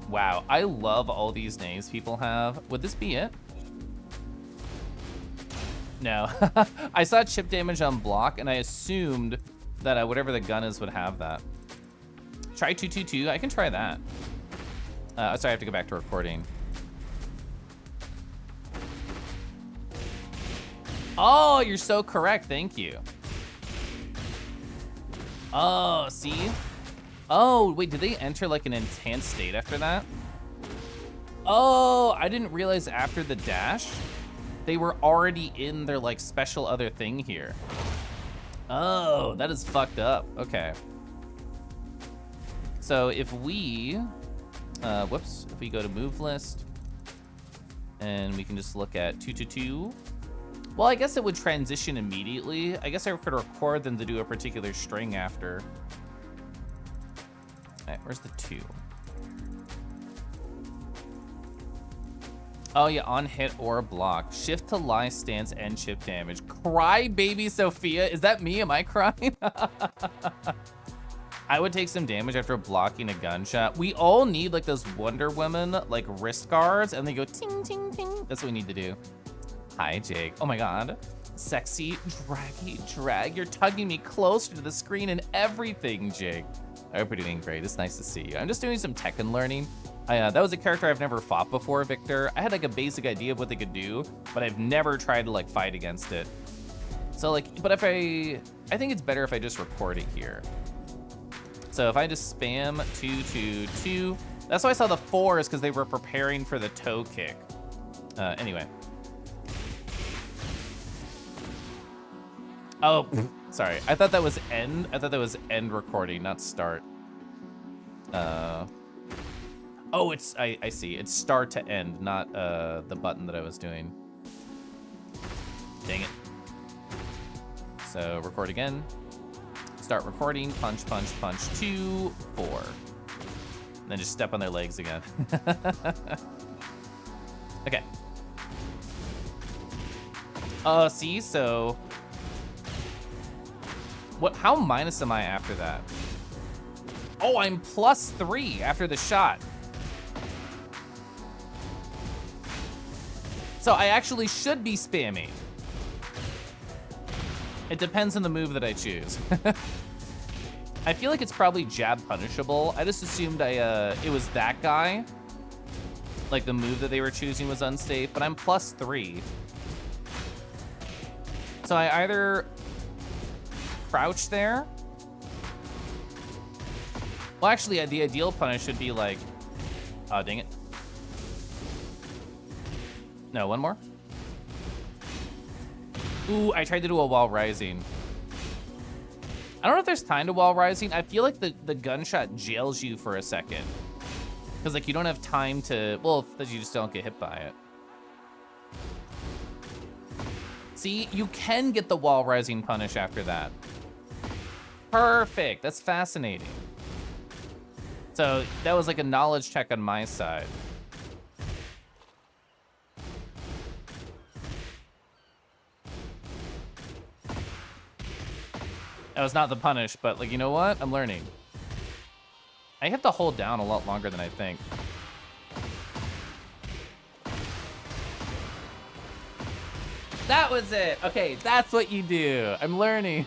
Wow, I love all these names people have. Would this be it? No. I saw chip damage on block, and I assumed that whatever the gun is would have that. Try 222. I can try that. Sorry, I have to go back to recording. Oh, you're so correct. Thank you. Oh, see? Oh, wait, did they enter like an enhanced state after that? Oh, I didn't realize after the dash, they were already in their like special other thing here. Oh, that is fucked up. Okay. So if we, whoops, if we go to move list and we can just look at 222. Well, I guess it would transition immediately. I guess I could record them to do a particular string after. All right, where's the 2? Oh yeah, on hit or block. Shift to lie, stance, and chip damage. Cry baby Sophia, is that me? Am I crying? I would take some damage after blocking a gunshot. We all need like those Wonder Woman like wrist guards and they go ting, ting, ting. That's what we need to do. Hi, Jake. Oh my God. Sexy, draggy drag. You're tugging me closer to the screen and everything, Jake. I hope you're doing great. It's nice to see you. I'm just doing some Tekken learning. That was a character I've never fought before, Victor. I had like a basic idea of what they could do, but I've never tried to like fight against it. So like, but if I think it's better if I just record it here. So if I just spam 222, that's why I saw the 4 is because they were preparing for the toe kick. Anyway. Oh, sorry. I thought that was end. I thought that was end recording, not start. Oh, it's, I see. It's start to end, not the button that I was doing. Dang it. So record again. Start recording, punch, punch, punch, 2, 4. And then just step on their legs again. Okay. See, so how minus am I after that? Oh, I'm +3 after the shot. So I actually should be spamming. It depends on the move that I choose. I feel like it's probably jab punishable. I just assumed it was that guy. Like the move that they were choosing was unsafe, but I'm +3. So I either crouch there. Well, actually, the ideal punish should be like, oh, dang it. No, one more. Ooh, I tried to do a wall rising. I don't know if there's time to wall rising. I feel like the gunshot jails you for a second. Because like you don't have time to, well, that you just don't get hit by it. See, you can get the wall rising punish after that. Perfect, that's fascinating. So that was like a knowledge check on my side. That was not the punish, but like, you know what? I'm learning. I have to hold down a lot longer than I think. That was it. Okay, that's what you do. I'm learning.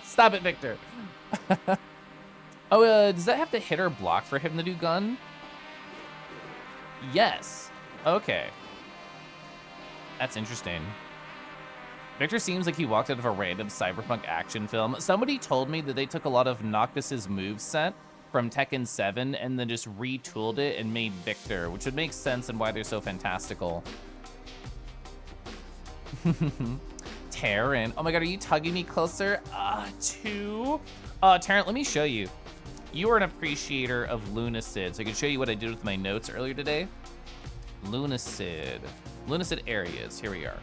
Stop it, Victor. Oh, does that have to hit or block for him to do gun? Yes. Okay. That's interesting. Victor seems like he walked out of a random cyberpunk action film. Somebody told me that they took a lot of Noctis's moveset from Tekken 7 and then just retooled it and made Victor, which would make sense and why they're so fantastical. Taryn, oh my god, are you tugging me closer? Two? Taryn, let me show you. You are an appreciator of Lunacid, so I can show you what I did with my notes earlier today. Lunacid. Lunacid areas, here we are.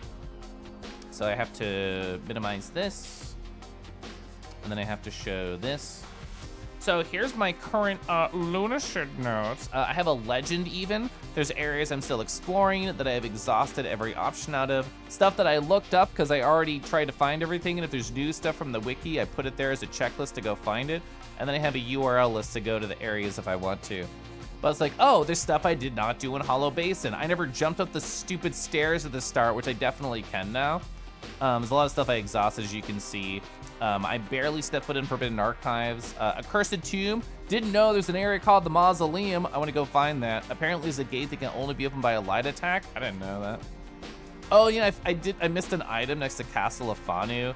So I have to minimize this, and then I have to show this. So here's my current Lunacid notes. I have a legend even. There's areas I'm still exploring that I have exhausted every option out of. Stuff that I looked up because I already tried to find everything, and if there's new stuff from the wiki, I put it there as a checklist to go find it. And then I have a URL list to go to the areas if I want to. But it's like, oh, there's stuff I did not do in Hollow Basin. I never jumped up the stupid stairs at the start, which I definitely can now. There's a lot of stuff I exhausted, as you can see. I barely stepped foot in Forbidden Archives. Accursed Tomb. Didn't know there's an area called the Mausoleum. I want to go find that. Apparently, it's a gate that can only be opened by a light attack. I didn't know that. Oh, yeah, I missed an item next to Castle of Fanu.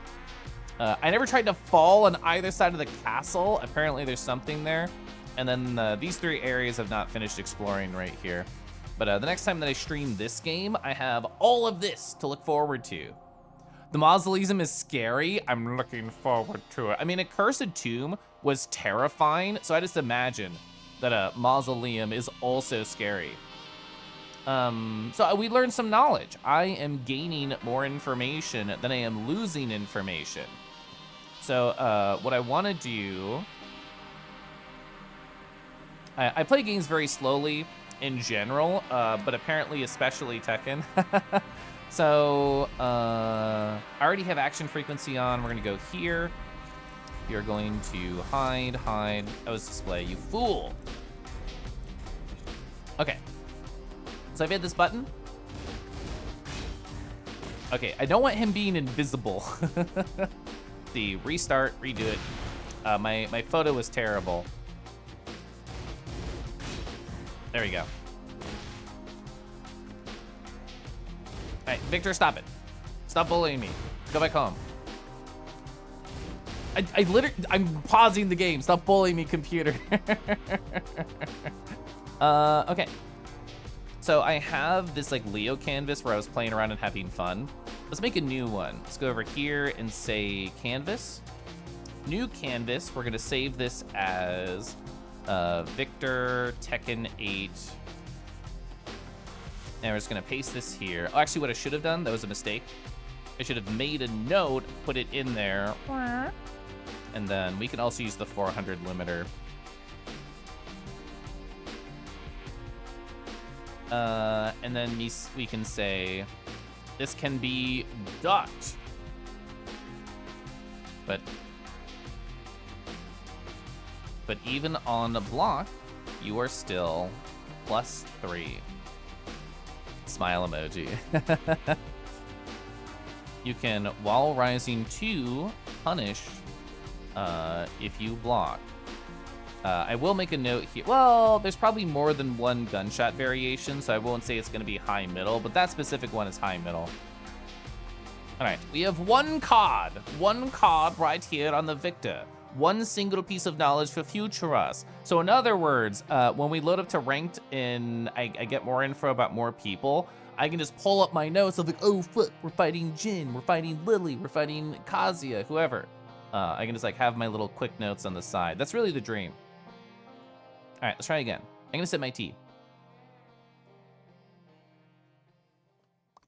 I never tried to fall on either side of the castle. Apparently, there's something there. And then these three areas I've not finished exploring right here. But the next time that I stream this game, I have all of this to look forward to. The Mausoleum is scary. I'm looking forward to it. I mean, Accursed Tomb was terrifying, so I just imagine that a mausoleum is also scary. So we learned some knowledge. I am gaining more information than I am losing information. So what I want to do... I play games very slowly in general, but apparently especially Tekken. So, I already have action frequency on. We're gonna go here. You're going to hide. That was display, you fool. Okay. So I've hit this button. Okay, I don't want him being invisible. The restart, redo it. My photo was terrible. There we go. All right, Victor, stop it. Stop bullying me. Go back home. I'm pausing the game. Stop bullying me, computer. Okay. So I have this like Leo canvas where I was playing around and having fun. Let's make a new one. Let's go over here and say canvas. New canvas. We're gonna save this as Victor Tekken 8. And we're just gonna paste this here. Oh, actually what I should have done, that was a mistake. I should have made a note, put it in there. And then we can also use the 400 limiter. And then we can say, this can be ducked. But even on the block, you are still +3. Smile emoji. You can wall rising 2 punish if you block. I will make a note here. Well, there's probably more than one gunshot variation, so I won't say it's going to be high middle, but that specific one is high middle. All right, we have one card right here on the Victor. One single piece of knowledge for future us. So in other words, when we load up to ranked and I get more info about more people, I can just pull up my notes of like, oh, fuck, we're fighting Jin, we're fighting Lily, we're fighting Kazuya, whoever. I can just like have my little quick notes on the side. That's really the dream. All right, let's try again. I'm gonna sip my tea.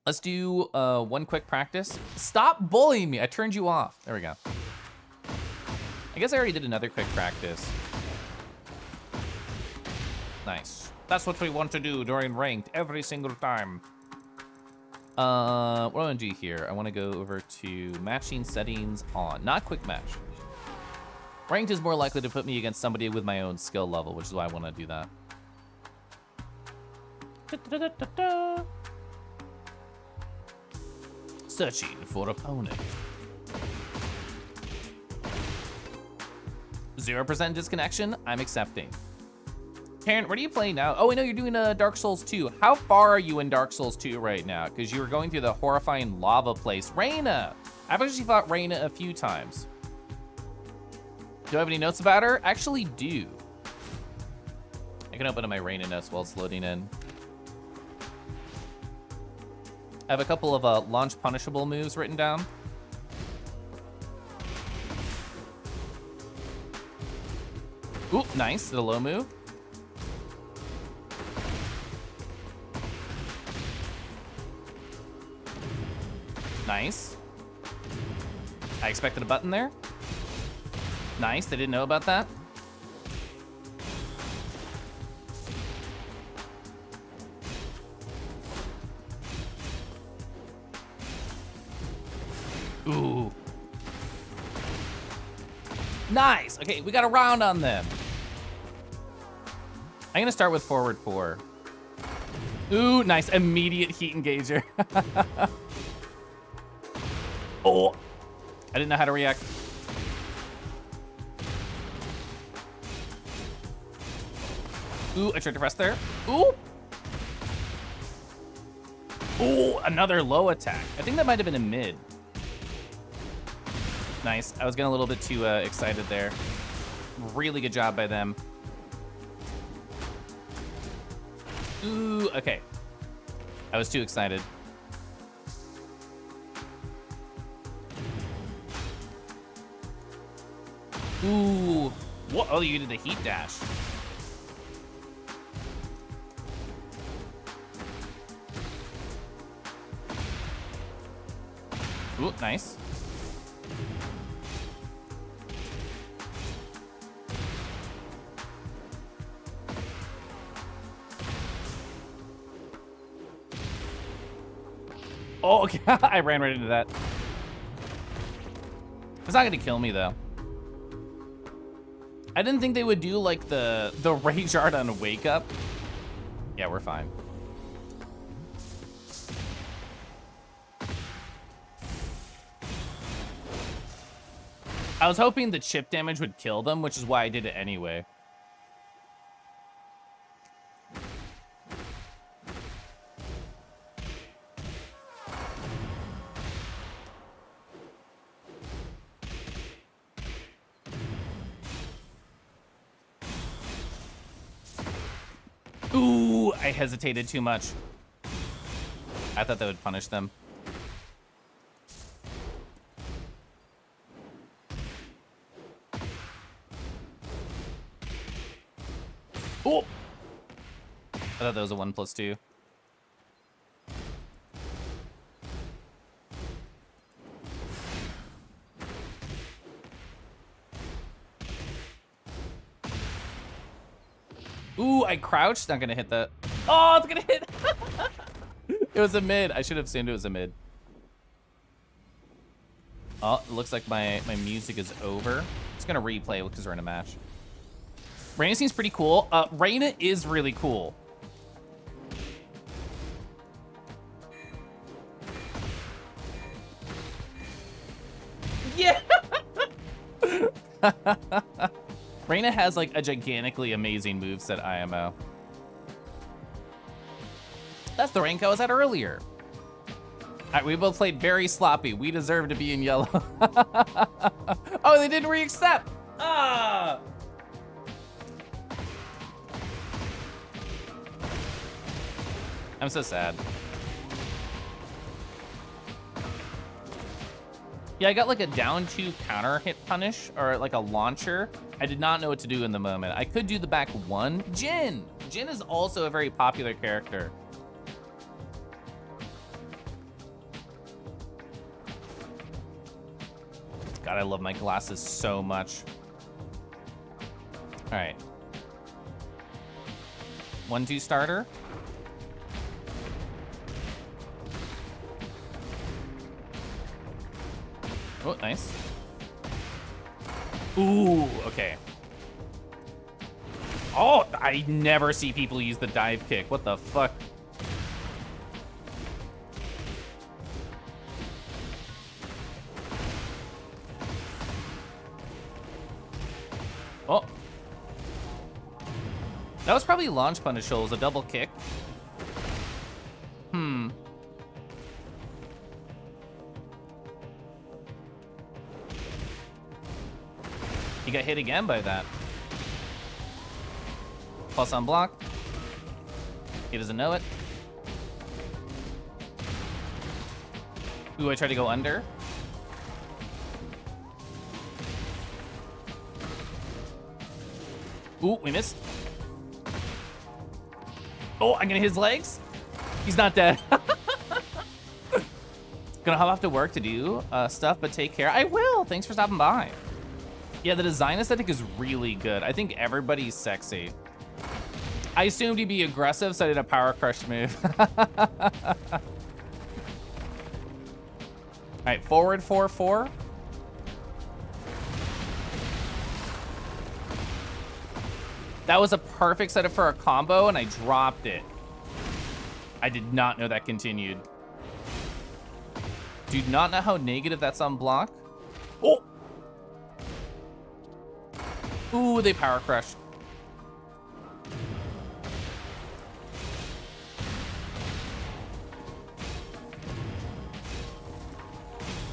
Let's do one quick practice. Stop bullying me, I turned you off. There we go. I guess I already did another quick practice. Nice. That's what we want to do during ranked every single time. What do I want to do here? I want to go over to matching settings on, not quick match. Ranked is more likely to put me against somebody with my own skill level, which is why I want to do that. Searching for opponent. 0% disconnection, I'm accepting. Karen, where do you play now? Oh, I know you're doing Dark Souls 2. How far are you in Dark Souls 2 right now? Because you were going through the horrifying lava place. Reina! I've actually fought Reina a few times. Do I have any notes about her? I actually do. I can open up my Reina notes while it's loading in. I have a couple of launch punishable moves written down. Ooh, nice, the low move. Nice. I expected a button there. Nice, they didn't know about that. Ooh. Nice, okay, we got a round on them. I'm gonna start with forward 4. Ooh, nice, immediate heat engager. Oh, I didn't know how to react. Ooh, I tried to press there. Ooh. Ooh, another low attack. I think that might have been a mid. Nice, I was getting a little bit too excited there. Really good job by them. Ooh, okay. I was too excited. Ooh. What? Oh, you did the heat dash. Ooh, nice. Oh, okay. I ran right into that. It's not gonna kill me though. I didn't think they would do like the rage art on wake up. Yeah, we're fine. I was hoping the chip damage would kill them, which is why I did it anyway. Ooh, I hesitated too much. I thought that would punish them. Oh! I thought that was a 1+2. Ooh, I crouched. Not gonna hit that. Oh, it's gonna hit. It was a mid. I should have assumed it was a mid. Oh, it looks like my music is over. It's gonna replay because we're in a match. Reina seems pretty cool. Reina is really cool. Yeah. Reina has like a gigantically amazing moveset IMO. That's the rank I was at earlier. right, we both played very sloppy. We deserve to be in yellow. Oh, they didn't re-accept. Ah! I'm so sad. Yeah, I got like a down 2 counter hit punish or like a launcher. I did not know what to do in the moment. I could do the back 1. Jin! Jin is also a very popular character. God, I love my glasses so much. All right. 1-2 starter. Oh, nice. Ooh, okay. Oh, I never see people use the dive kick. What the fuck? Oh. That was probably launch punish. It was a double kick. He got hit again by that. Plus on block. He doesn't know it. Ooh, I tried to go under. Ooh, we missed. Oh, I'm gonna hit his legs. He's not dead. Gonna hop off to work to do stuff, but take care. I will. Thanks for stopping by. Yeah, the design aesthetic is really good. I think everybody's sexy. I assumed he'd be aggressive, so I did a power crush move. All right, forward 4-4. That was a perfect setup for a combo, and I dropped it. I did not know that continued. Do not know how negative that's on block. Oh! Ooh, they power crushed.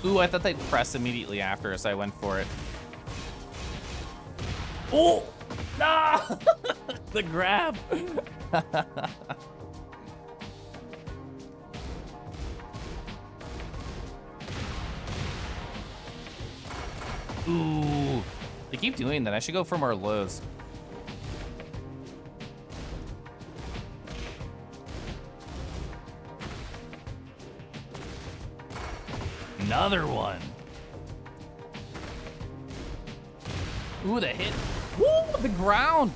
Ooh, I thought they'd press immediately after, so I went for it. Oh! Nah! The grab. Ooh. They keep doing that. I should go for more lows. Another one. Ooh, the hit. Woo, the ground.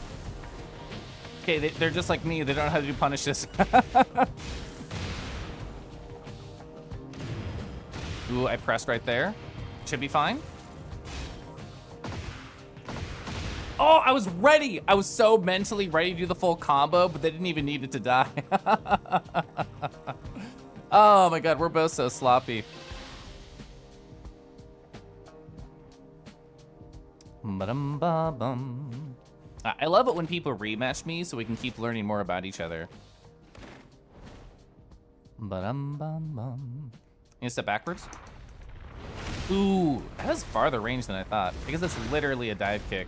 Okay, they're just like me. They don't know how to do punishes. Ooh, I pressed right there. Should be fine. Oh, I was ready. I was so mentally ready to do the full combo, but they didn't even need it to die. Oh my God, we're both so sloppy. Ba-dum-ba-bum. I love it when people rematch me so we can keep learning more about each other. Ba-dum-bum-bum. You gonna step backwards? Ooh, that has farther range than I thought. Because it's literally a dive kick.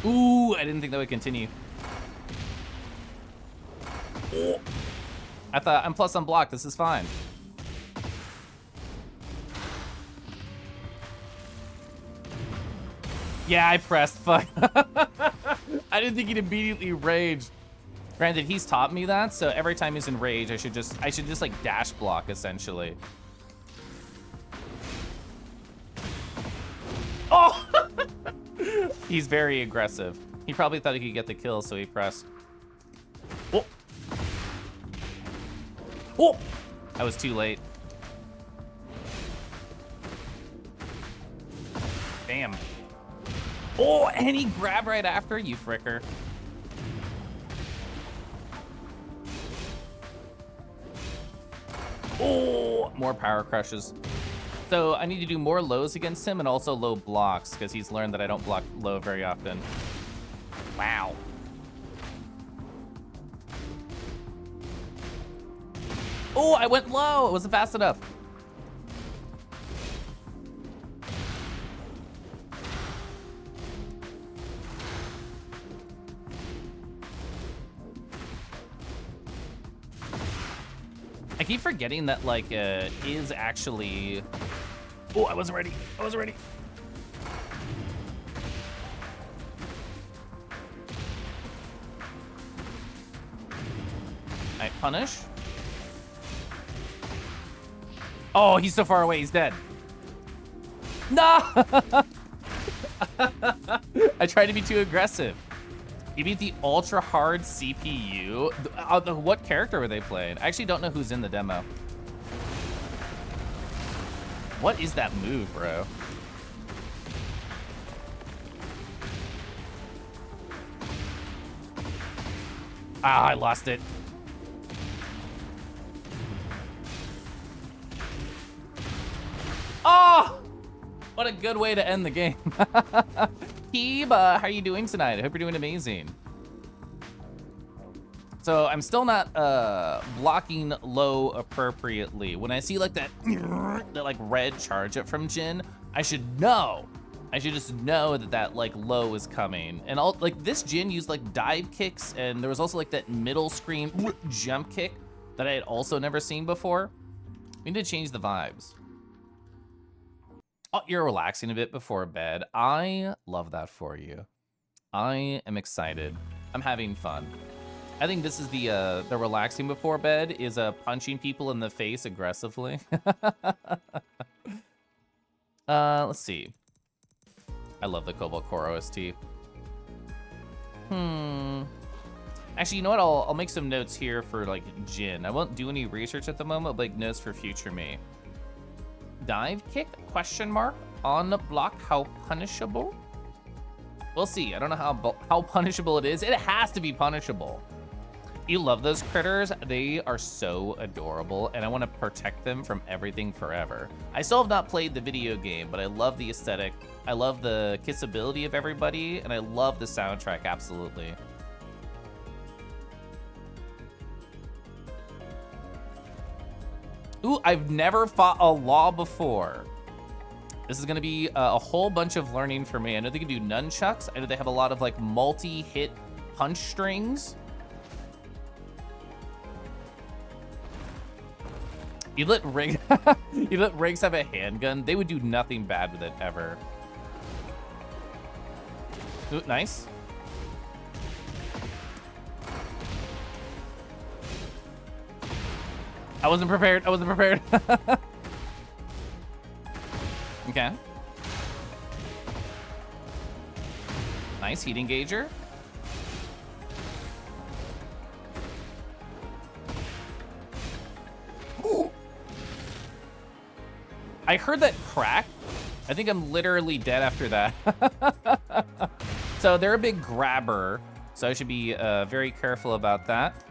Ooh, I didn't think that would continue. Oh. I thought I'm plus on block. This is fine. Yeah, I pressed. Fuck. I didn't think he'd immediately rage. Granted, he's taught me that, so every time he's in rage, I should just like dash block essentially. Oh! He's very aggressive. He probably thought he could get the kill, so he pressed. Oh! Oh! I was too late. Damn. Oh, and he grabbed right after you, fricker. Oh, more power crushes. So I need to do more lows against him and also low blocks because he's learned that I don't block low very often. Wow. Oh, I went low. It wasn't fast enough. I keep forgetting that, like, is actually... Oh, I wasn't ready. I wasn't ready. All right, punish. Oh, he's so far away. He's dead. No! I tried to be too aggressive. You beat the ultra hard CPU. What character were they playing? I actually don't know who's in the demo. What is that move, bro? Ah, I lost it. Oh! What a good way to end the game. Keeb, how are you doing tonight? I hope you're doing amazing. So I'm still not blocking low appropriately. When I see like that like red charge up from Jin, I should know. I should just know that that like low is coming. And all like this Jin used like dive kicks, and there was also like that middle screen jump kick that I had also never seen before. We need to change the vibes. Oh, you're relaxing a bit before bed. I love that for you. I am excited. I'm having fun. I think this is the relaxing before bed is punching people in the face aggressively. Let's see. I love the Cobalt Core OST. Actually, you know what? I'll make some notes here for like Jin. I won't do any research at the moment, but like notes for future me. Dive kick? Question mark on the block. How punishable? We'll see. I don't know how punishable it is. It has to be punishable. You love those critters. They are so adorable, and I want to protect them from everything forever. I still have not played the video game, but I love the aesthetic. I love the kissability of everybody, and I love the soundtrack, absolutely. Ooh, I've never fought a law before. This is gonna be a whole bunch of learning for me. I know they can do nunchucks. I know they have a lot of like multi-hit punch strings. You let Riggs have a handgun. They would do nothing bad with it ever. Ooh, nice. I wasn't prepared. I wasn't prepared. Okay. Nice heat engager. Ooh. I heard that crack. I think I'm literally dead after that. So they're a big grabber, so I should be very careful about that.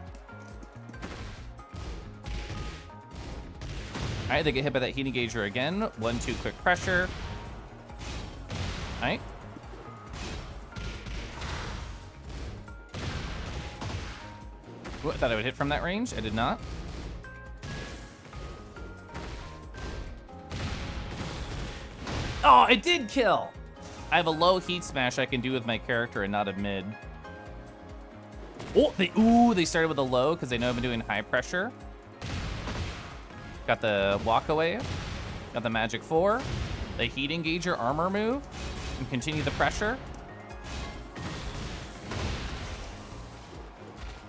All right, they get hit by that heat engager again. 1-2 quick pressure. All right. Ooh, I thought I would hit from that range. I did not. Oh, it did kill. I have a low heat smash I can do with my character and not a mid. Oh, they started with a low because they know I've been doing high pressure. Got the walk away, got the magic 4, the heat engager armor move, and continue the pressure.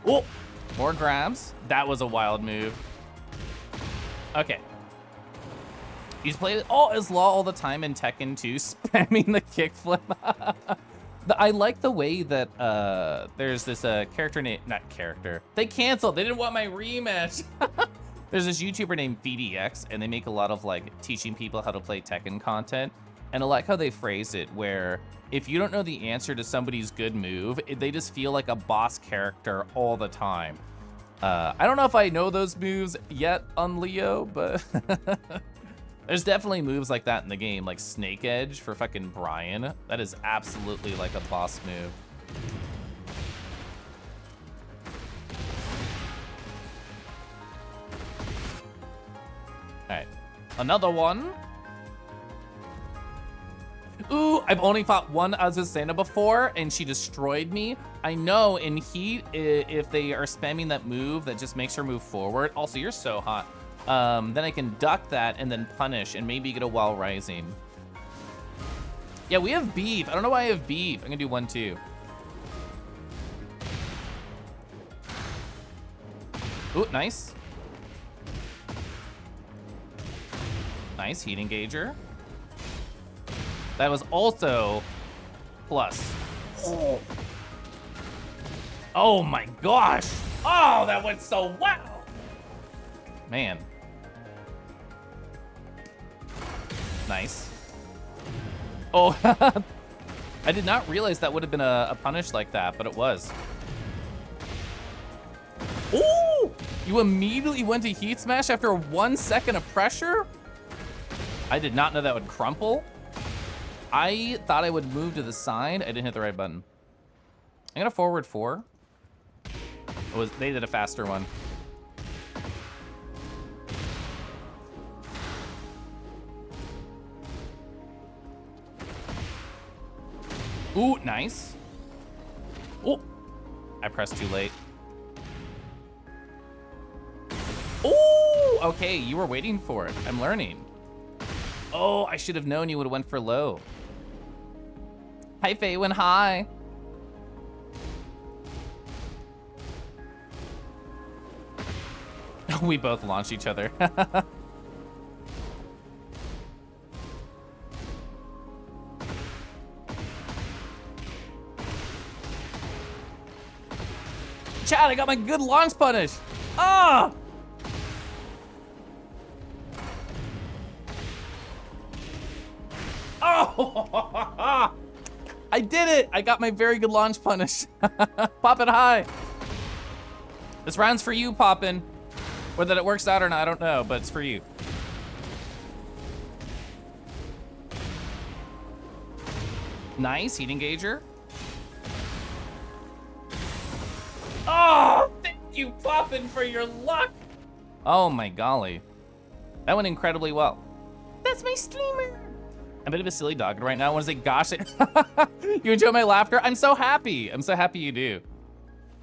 Oh, more grabs. That was a wild move. Okay. He's played as law all the time in Tekken 2, spamming the kickflip. I like the way that there's this character name, not character. They canceled. They didn't want my rematch. There's this YouTuber named VDX, and they make a lot of like teaching people how to play Tekken content. And I like how they phrase it, where if you don't know the answer to somebody's good move, they just feel like a boss character all the time. I don't know if I know those moves yet on Leo, but There's definitely moves like that in the game, like Snake Edge for fucking Brian. That is absolutely like a boss move. All right, another one. Ooh, I've only fought one Azucena before, and she destroyed me. I know in Heat, if they are spamming that move that just makes her move forward. Also, you're so hot. Then I can duck that and then punish and maybe get a while rising. Yeah, we have beef. I don't know why I have beef. I'm gonna do 1, 2. Ooh, nice. Nice, heat engager. That was also plus. Oh my gosh. Oh, that went so well. Man. Nice. Oh, I did not realize that would have been a punish like that, but it was. Ooh! You immediately went to heat smash after 1 second of pressure? I did not know that would crumple. I thought I would move to the side. I didn't hit the right button. I'm gonna forward 4. They did a faster one. Ooh, nice. Oh, I pressed too late. Ooh, okay, you were waiting for it. I'm learning. Oh, I should have known you would have went for low. Hi, Faywin, hi. We both launched each other. Chad, I got my good launch punish. Ah! Oh! I did it! I got my very good launch punish. Poppin' high. This round's for you, Poppin'. Whether it works out or not, I don't know, but it's for you. Nice, heat engager. Oh, thank you, Poppin', for your luck. Oh my golly. That went incredibly well. That's my streamer. I'm a bit of a silly dog right now. I want to say, gosh, you enjoy my laughter? I'm so happy. I'm so happy you do.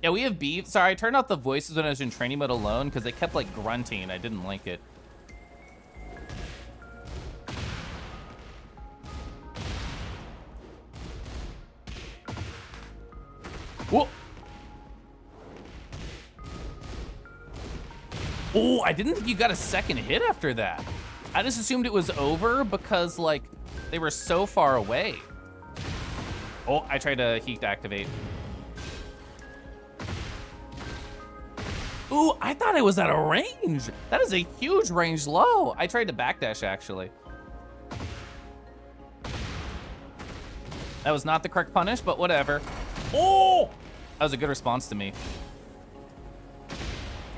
Yeah, we have beef. Sorry, I turned off the voices when I was in training mode alone because they kept like grunting. I didn't like it. Whoa. Oh, I didn't think you got a second hit after that. I just assumed it was over because like they were so far away. Oh, I tried to heat activate. Ooh, I thought it was at a range. That is a huge range low. I tried to backdash actually. That was not the correct punish, but whatever. Oh, that was a good response to me.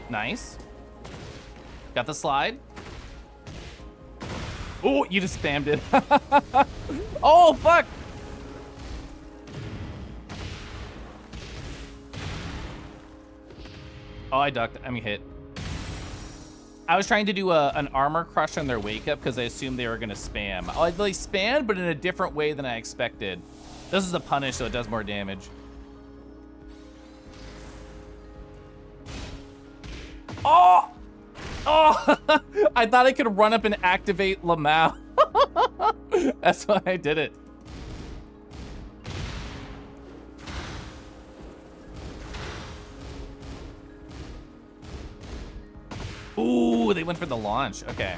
Nice. Got the slide. Oh, you just spammed it. Oh, fuck. Oh, I ducked. I mean, hit. I was trying to do an armor crush on their wake up because I assumed they were going to spam. Oh, they spammed, but in a different way than I expected. This is a punish, so it does more damage. Oh! Oh! I thought I could run up and activate Lamau. That's why I did it. Ooh, they went for the launch. Okay.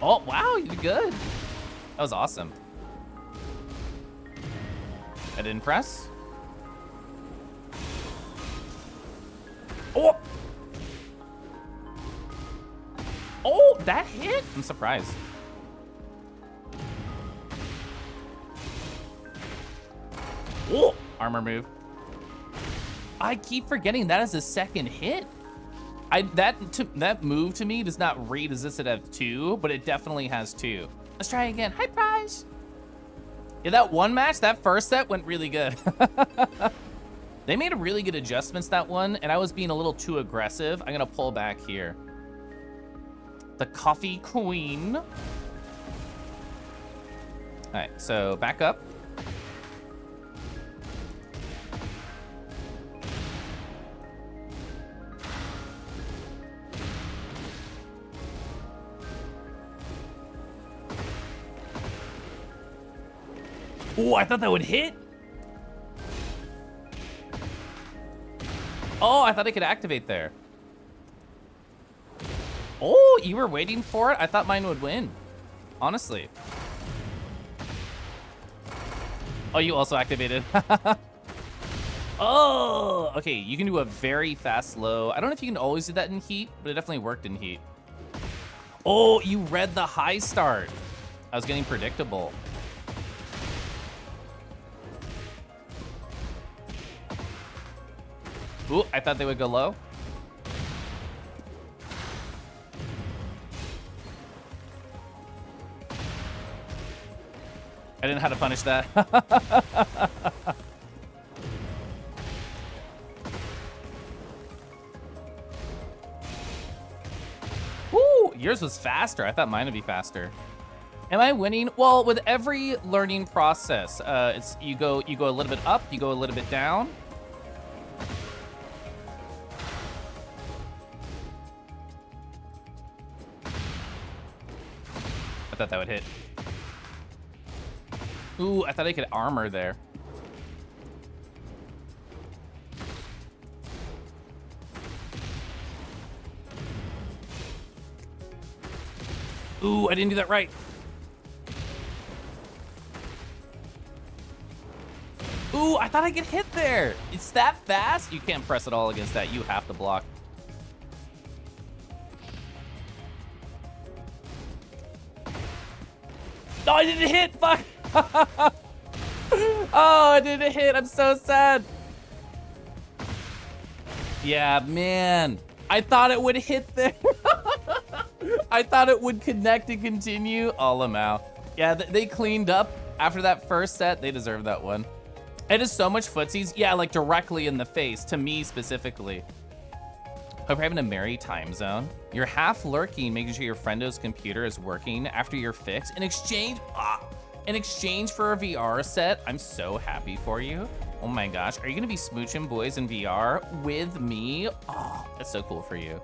Oh, wow, you did good. That was awesome. I didn't press. Oh! Oh, that hit? I'm surprised. Oh, armor move. I keep forgetting that is a second hit. That move to me does not read as if it has 2, but it definitely has 2. Let's try again. Hi, prize. Yeah, that one match, that first set went really good. They made a really good adjustments that one, and I was being a little too aggressive. I'm gonna pull back here. The coffee queen. All right, so back up. Oh, I thought that would hit. Oh, I thought I could activate there. Oh, you were waiting for it? I thought mine would win, honestly. Oh, you also activated. Oh, okay, you can do a very fast slow. I don't know if you can always do that in heat, but it definitely worked in heat. Oh, you read the high start. I was getting predictable. Ooh, I thought they would go low. I didn't know how to punish that. Woo, yours was faster. I thought mine would be faster. Am I winning? Well, with every learning process, it's you go a little bit up, you go a little bit down. I thought that would hit. Ooh, I thought I could armor there. Ooh, I didn't do that right. Ooh, I thought I could hit there. It's that fast? You can't press it all against that. You have to block. No, I didn't hit. Fuck. Oh, I didn't hit. I'm so sad. Yeah, man. I thought it would hit there. I thought it would connect and continue. Oh, Lamau. Yeah, they cleaned up after that first set. They deserve that one. It is so much footsies. Yeah, like directly in the face, to me specifically. Hope you're having a merry time zone. You're half lurking, making sure your friendo's computer is working after your fix. In exchange for a VR set, I'm so happy for you. Oh my gosh, are you gonna be smooching boys in VR with me? Oh, that's so cool for you.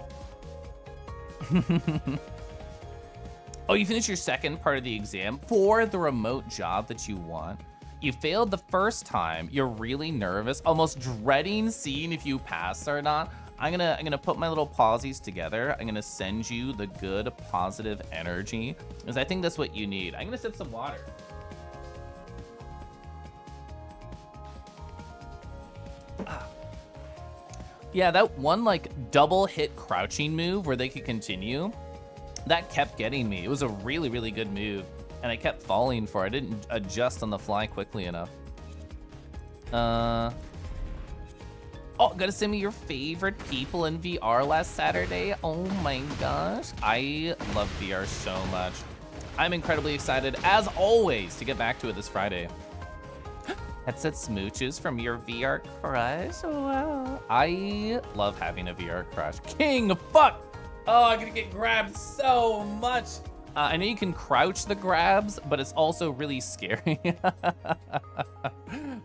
Oh, you finished your second part of the exam for the remote job that you want. You failed the first time. You're really nervous, almost dreading seeing if you pass or not. I'm gonna put my little pausies together. I'm gonna send you the good, positive energy, because I think that's what you need. I'm gonna sip some water. Yeah, that one like double hit crouching move where they could continue, that kept getting me. It was a really, really good move, and I kept falling for it. I didn't adjust on the fly quickly enough. Oh, gotta send me your favorite people in VR last Saturday. Oh my gosh. I love VR so much. I'm incredibly excited, as always, to get back to it this Friday. Headset smooches from your VR crush. Wow. I love having a VR crush. King, fuck. Oh, I'm gonna get grabbed so much. I know you can crouch the grabs, but it's also really scary.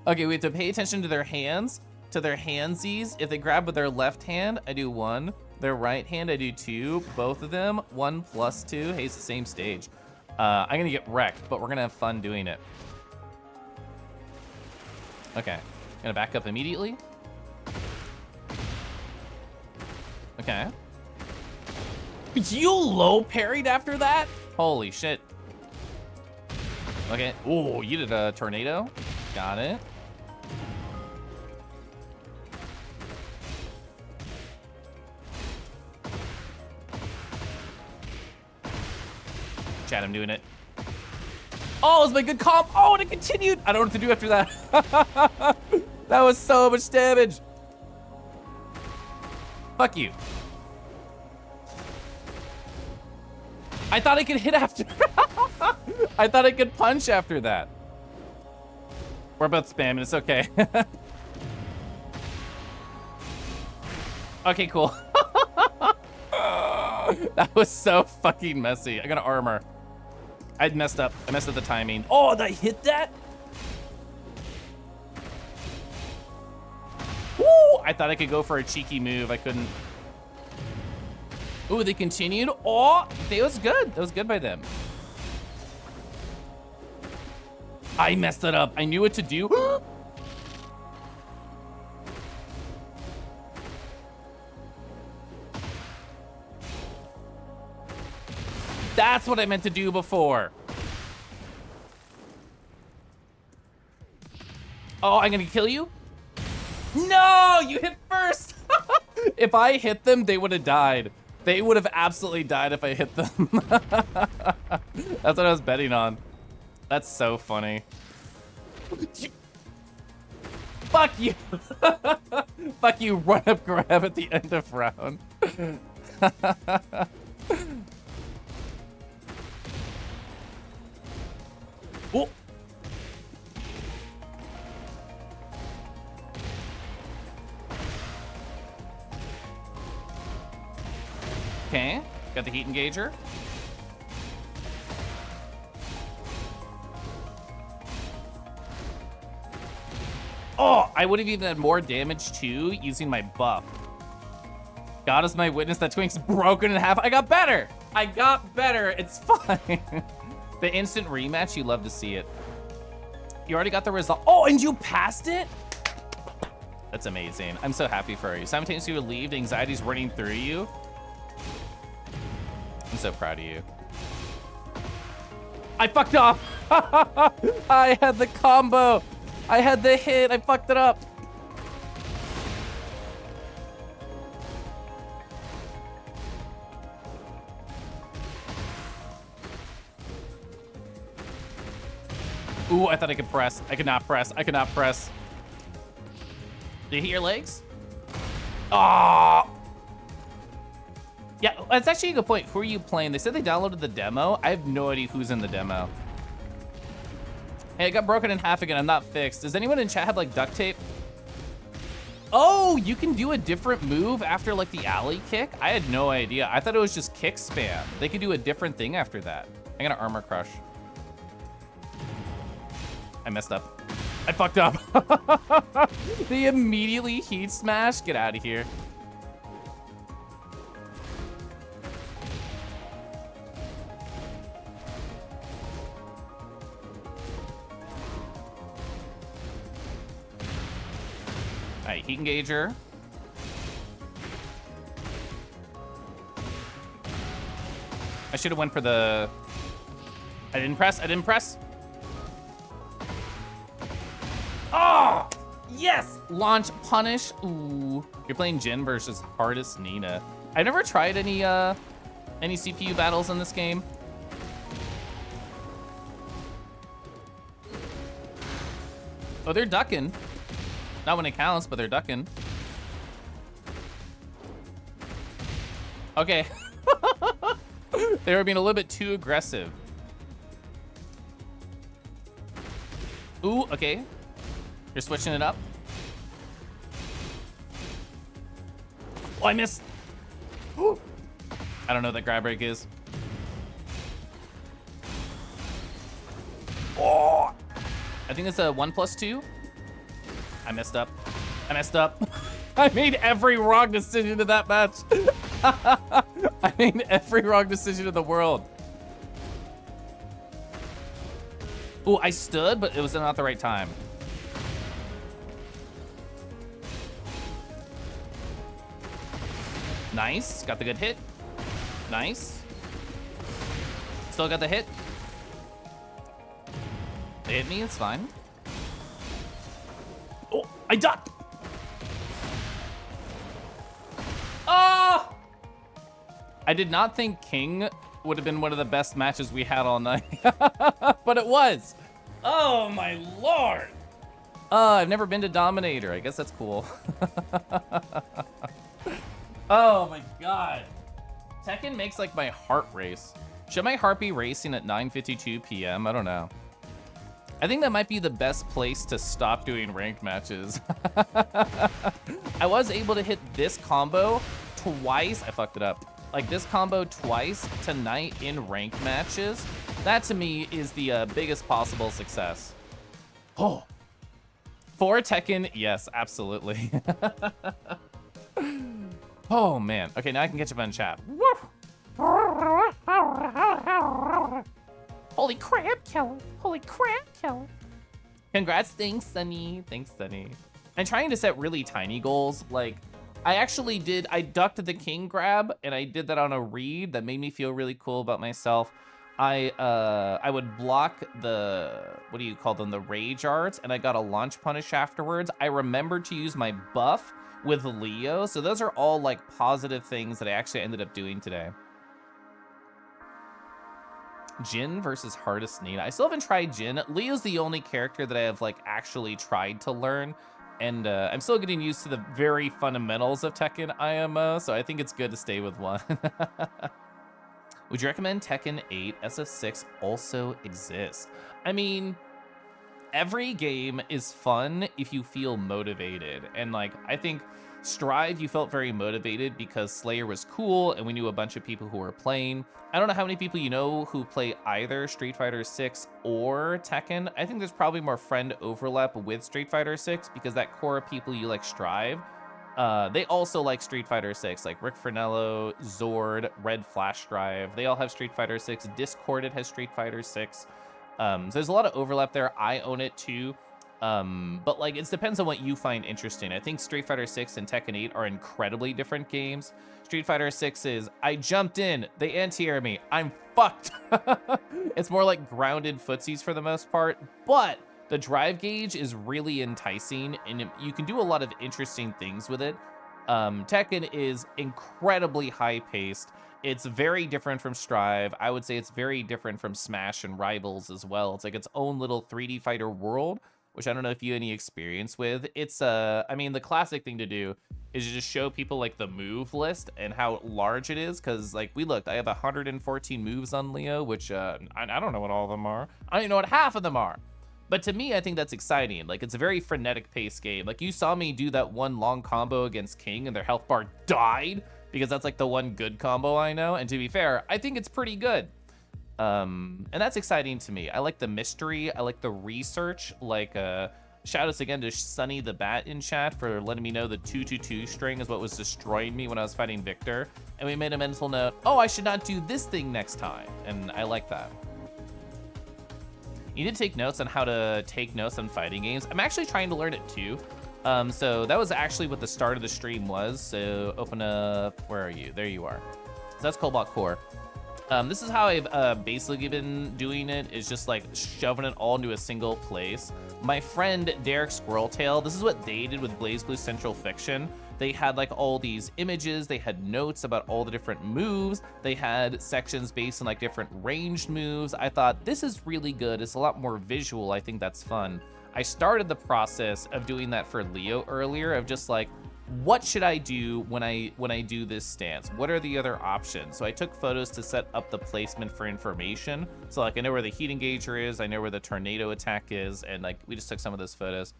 Okay, we have to pay attention to their hands, to their handsies. If they grab with their left hand, I do 1. Their right hand, I do 2. Both of them, 1 plus 2. Hey, it's the same stage. I'm gonna get wrecked, but we're gonna have fun doing it. Okay, gonna back up immediately. Okay. You low parried after that? Holy shit. Okay, ooh, you did a tornado. Got it. Chat, I'm doing it. Oh, it was my good comp. Oh, and it continued. I don't know what to do after that. That was so much damage. Fuck you. I thought I could hit after. I thought I could punch after that. We're about spamming. It's okay. Okay, cool. That was so fucking messy. I got an armor. I messed up. I messed up the timing. Oh, did I hit that? Woo! I thought I could go for a cheeky move. I couldn't. Ooh, they continued. Oh, that was good. That was good by them. I messed it up. I knew what to do. That's what I meant to do before. Oh, I'm gonna kill you? No, you hit first. If I hit them, they would have died. They would have absolutely died if I hit them. That's what I was betting on. That's so funny. Fuck you. Fuck you, run up grab at the end of round. Oh. Okay, got the heat engager. Oh, I would have even had more damage too using my buff. God is my witness that Twink's broken in half. I got better. I got better. It's fine. The instant rematch, you love to see it. You already got the result. Oh, and you passed it? That's amazing. I'm so happy for you. Simultaneously relieved, anxiety's running through you. I'm so proud of you. I fucked up. I had the combo. I had the hit. I fucked it up. Ooh, I thought I could press. I could not press. I could not press. Did you hit your legs? Oh. Yeah, that's actually a good point. Who are you playing? They said they downloaded the demo. I have no idea who's in the demo. Hey, it got broken in half again. I'm not fixed. Does anyone in chat have like duct tape? Oh, you can do a different move after like the alley kick? I had no idea. I thought it was just kick spam. They could do a different thing after that. I got an armor crush. I messed up. I fucked up. They immediately heat smash. Get out of here. All right, heat engager. I should have went for the... I didn't press. I didn't press. Oh, yes! Launch punish. Ooh. You're playing Jin versus hardest Nina. I've never tried any CPU battles in this game. Oh, they're ducking. Not when it counts, but they're ducking. Okay. They were being a little bit too aggressive. Ooh, okay. You're switching it up. Oh, I missed. Ooh. I don't know what that grab break is. Oh, I think it's a 1+2. I messed up. I messed up. I made every wrong decision in that match. I made every wrong decision in the world. Ooh, I stood, but it was not the right time. Nice, got the good hit. Nice. Still got the hit. They hit me, it's fine. Oh, I ducked. Oh! I did not think King would have been one of the best matches we had all night, but it was. Oh my Lord. I've never been to Dominator. I guess that's cool. Oh my God. Tekken makes like my heart race. Should my heart be racing at 9:52 p.m.? I don't know. I think that might be the best place to stop doing ranked matches. I was able to hit this combo twice. I fucked it up. Like this combo twice tonight in ranked matches. That to me is the biggest possible success. Oh, for Tekken, yes, absolutely. Oh man. Okay, now I can catch up on chat. Holy crap, Kelly. Holy crap, Kelly. Congrats. Thanks, Sunny. Thanks, Sunny. I'm trying to set really tiny goals. Like, I ducked the king grab, and I did that on a read. That made me feel really cool about myself. I would block the, what do you call them, the rage arts, and I got a launch punish afterwards. I remembered to use my buff with Leo. So those are all, like, positive things that I actually ended up doing today. Jin versus hardest Nina. I still haven't tried Jin. Leo's the only character that I have like actually tried to learn, and I'm still getting used to the very fundamentals of Tekken IMO, so I think it's good to stay with one. Would you recommend Tekken 8 SF6 also exists? I mean, every game is fun if you feel motivated, and like I think Strive, you felt very motivated because Slayer was cool and we knew a bunch of people who were playing. I don't know how many people you know who play either Street Fighter 6 or Tekken. I think there's probably more friend overlap with Street Fighter 6 because that core of people you like Strive, they also like Street Fighter 6, like Rick Fernello, Zord, Red Flash Drive. They all have Street Fighter 6. Discorded has Street Fighter 6. So there's a lot of overlap there. I own it too. But like it depends on what you find interesting. I think Street Fighter 6 and Tekken 8 are incredibly different games. Street Fighter 6 is, I jumped in, they anti-air me, I'm fucked. It's more like grounded footsies for the most part, but the drive gauge is really enticing and you can do a lot of interesting things with it. Tekken is incredibly high-paced. It's very different from Strive. I would say it's very different from Smash and Rivals as well. It's like its own little 3D fighter world, which I don't know if you have any experience with. It's, I mean, the classic thing to do is you just show people like the move list and how large it is. Cause like we looked, I have 114 moves on Leo, which I don't know what all of them are. I don't even know what half of them are. But to me, I think that's exciting. Like it's a very frenetic pace game. Like you saw me do that one long combo against King and their health bar died because that's like the one good combo I know. And to be fair, I think it's pretty good. And that's exciting to me. I like the mystery. I like the research. Like, shout outs again to Sunny the Bat in chat for letting me know the 222 string is what was destroying me when I was fighting Victor. And we made a mental note, oh, I should not do this thing next time. And I like that. You did take notes on how to take notes on fighting games. I'm actually trying to learn it too. So that was actually what the start of the stream was. So open up, where are you? There you are. So that's Cobalt Core. This is how I've basically been doing it, is just like shoving it all into a single place. My friend Derek Squirreltail, this is what they did with BlazBlue Central Fiction. They had like all these images, they had notes about all the different moves, they had sections based on like different ranged moves. I thought this is really good, it's a lot more visual, I think that's fun. I started the process of doing that for Leo earlier, of just like, what should I do when I do this stance? What are the other options? So I took photos to set up the placement for information. So like I know where the heat engager is, I know where the tornado attack is, and like we just took some of those photos.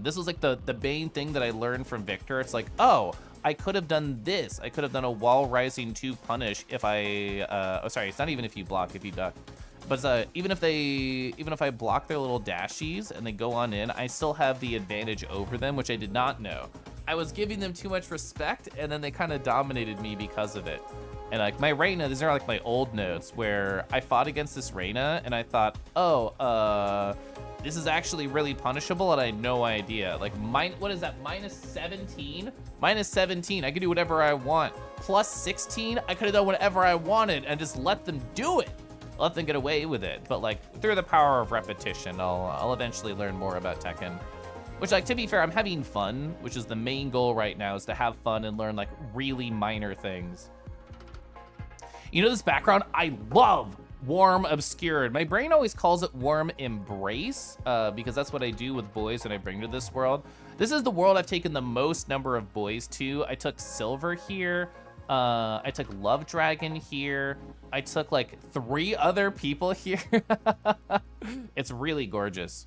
This was like the main thing that I learned from Victor. It's like, oh, I could have done this. I could have done a wall rising 2 punish if I, oh sorry, it's not even if you block, if you duck. But even if I block their little dashies and they go on in, I still have the advantage over them, which I did not know. I was giving them too much respect, and then they kind of dominated me because of it. And like my Reina, these are like my old notes where I fought against this Reina, and I thought, oh, this is actually really punishable, and I had no idea. Like, what is that, minus 17? Minus 17, I could do whatever I want. Plus 16, I could have done whatever I wanted and just let them do it. Let them get away with it. But like through the power of repetition, I'll eventually learn more about Tekken. Which, like, to be fair, I'm having fun, which is the main goal right now, is to have fun and learn like really minor things. You know, this background, I love Warm Obscured. My brain always calls it Warm Embrace, because that's what I do with boys when I bring to this world. This is the world I've taken the most number of boys to. I took Silver here. I took Love Dragon here. I took like 3 other people here. It's really gorgeous.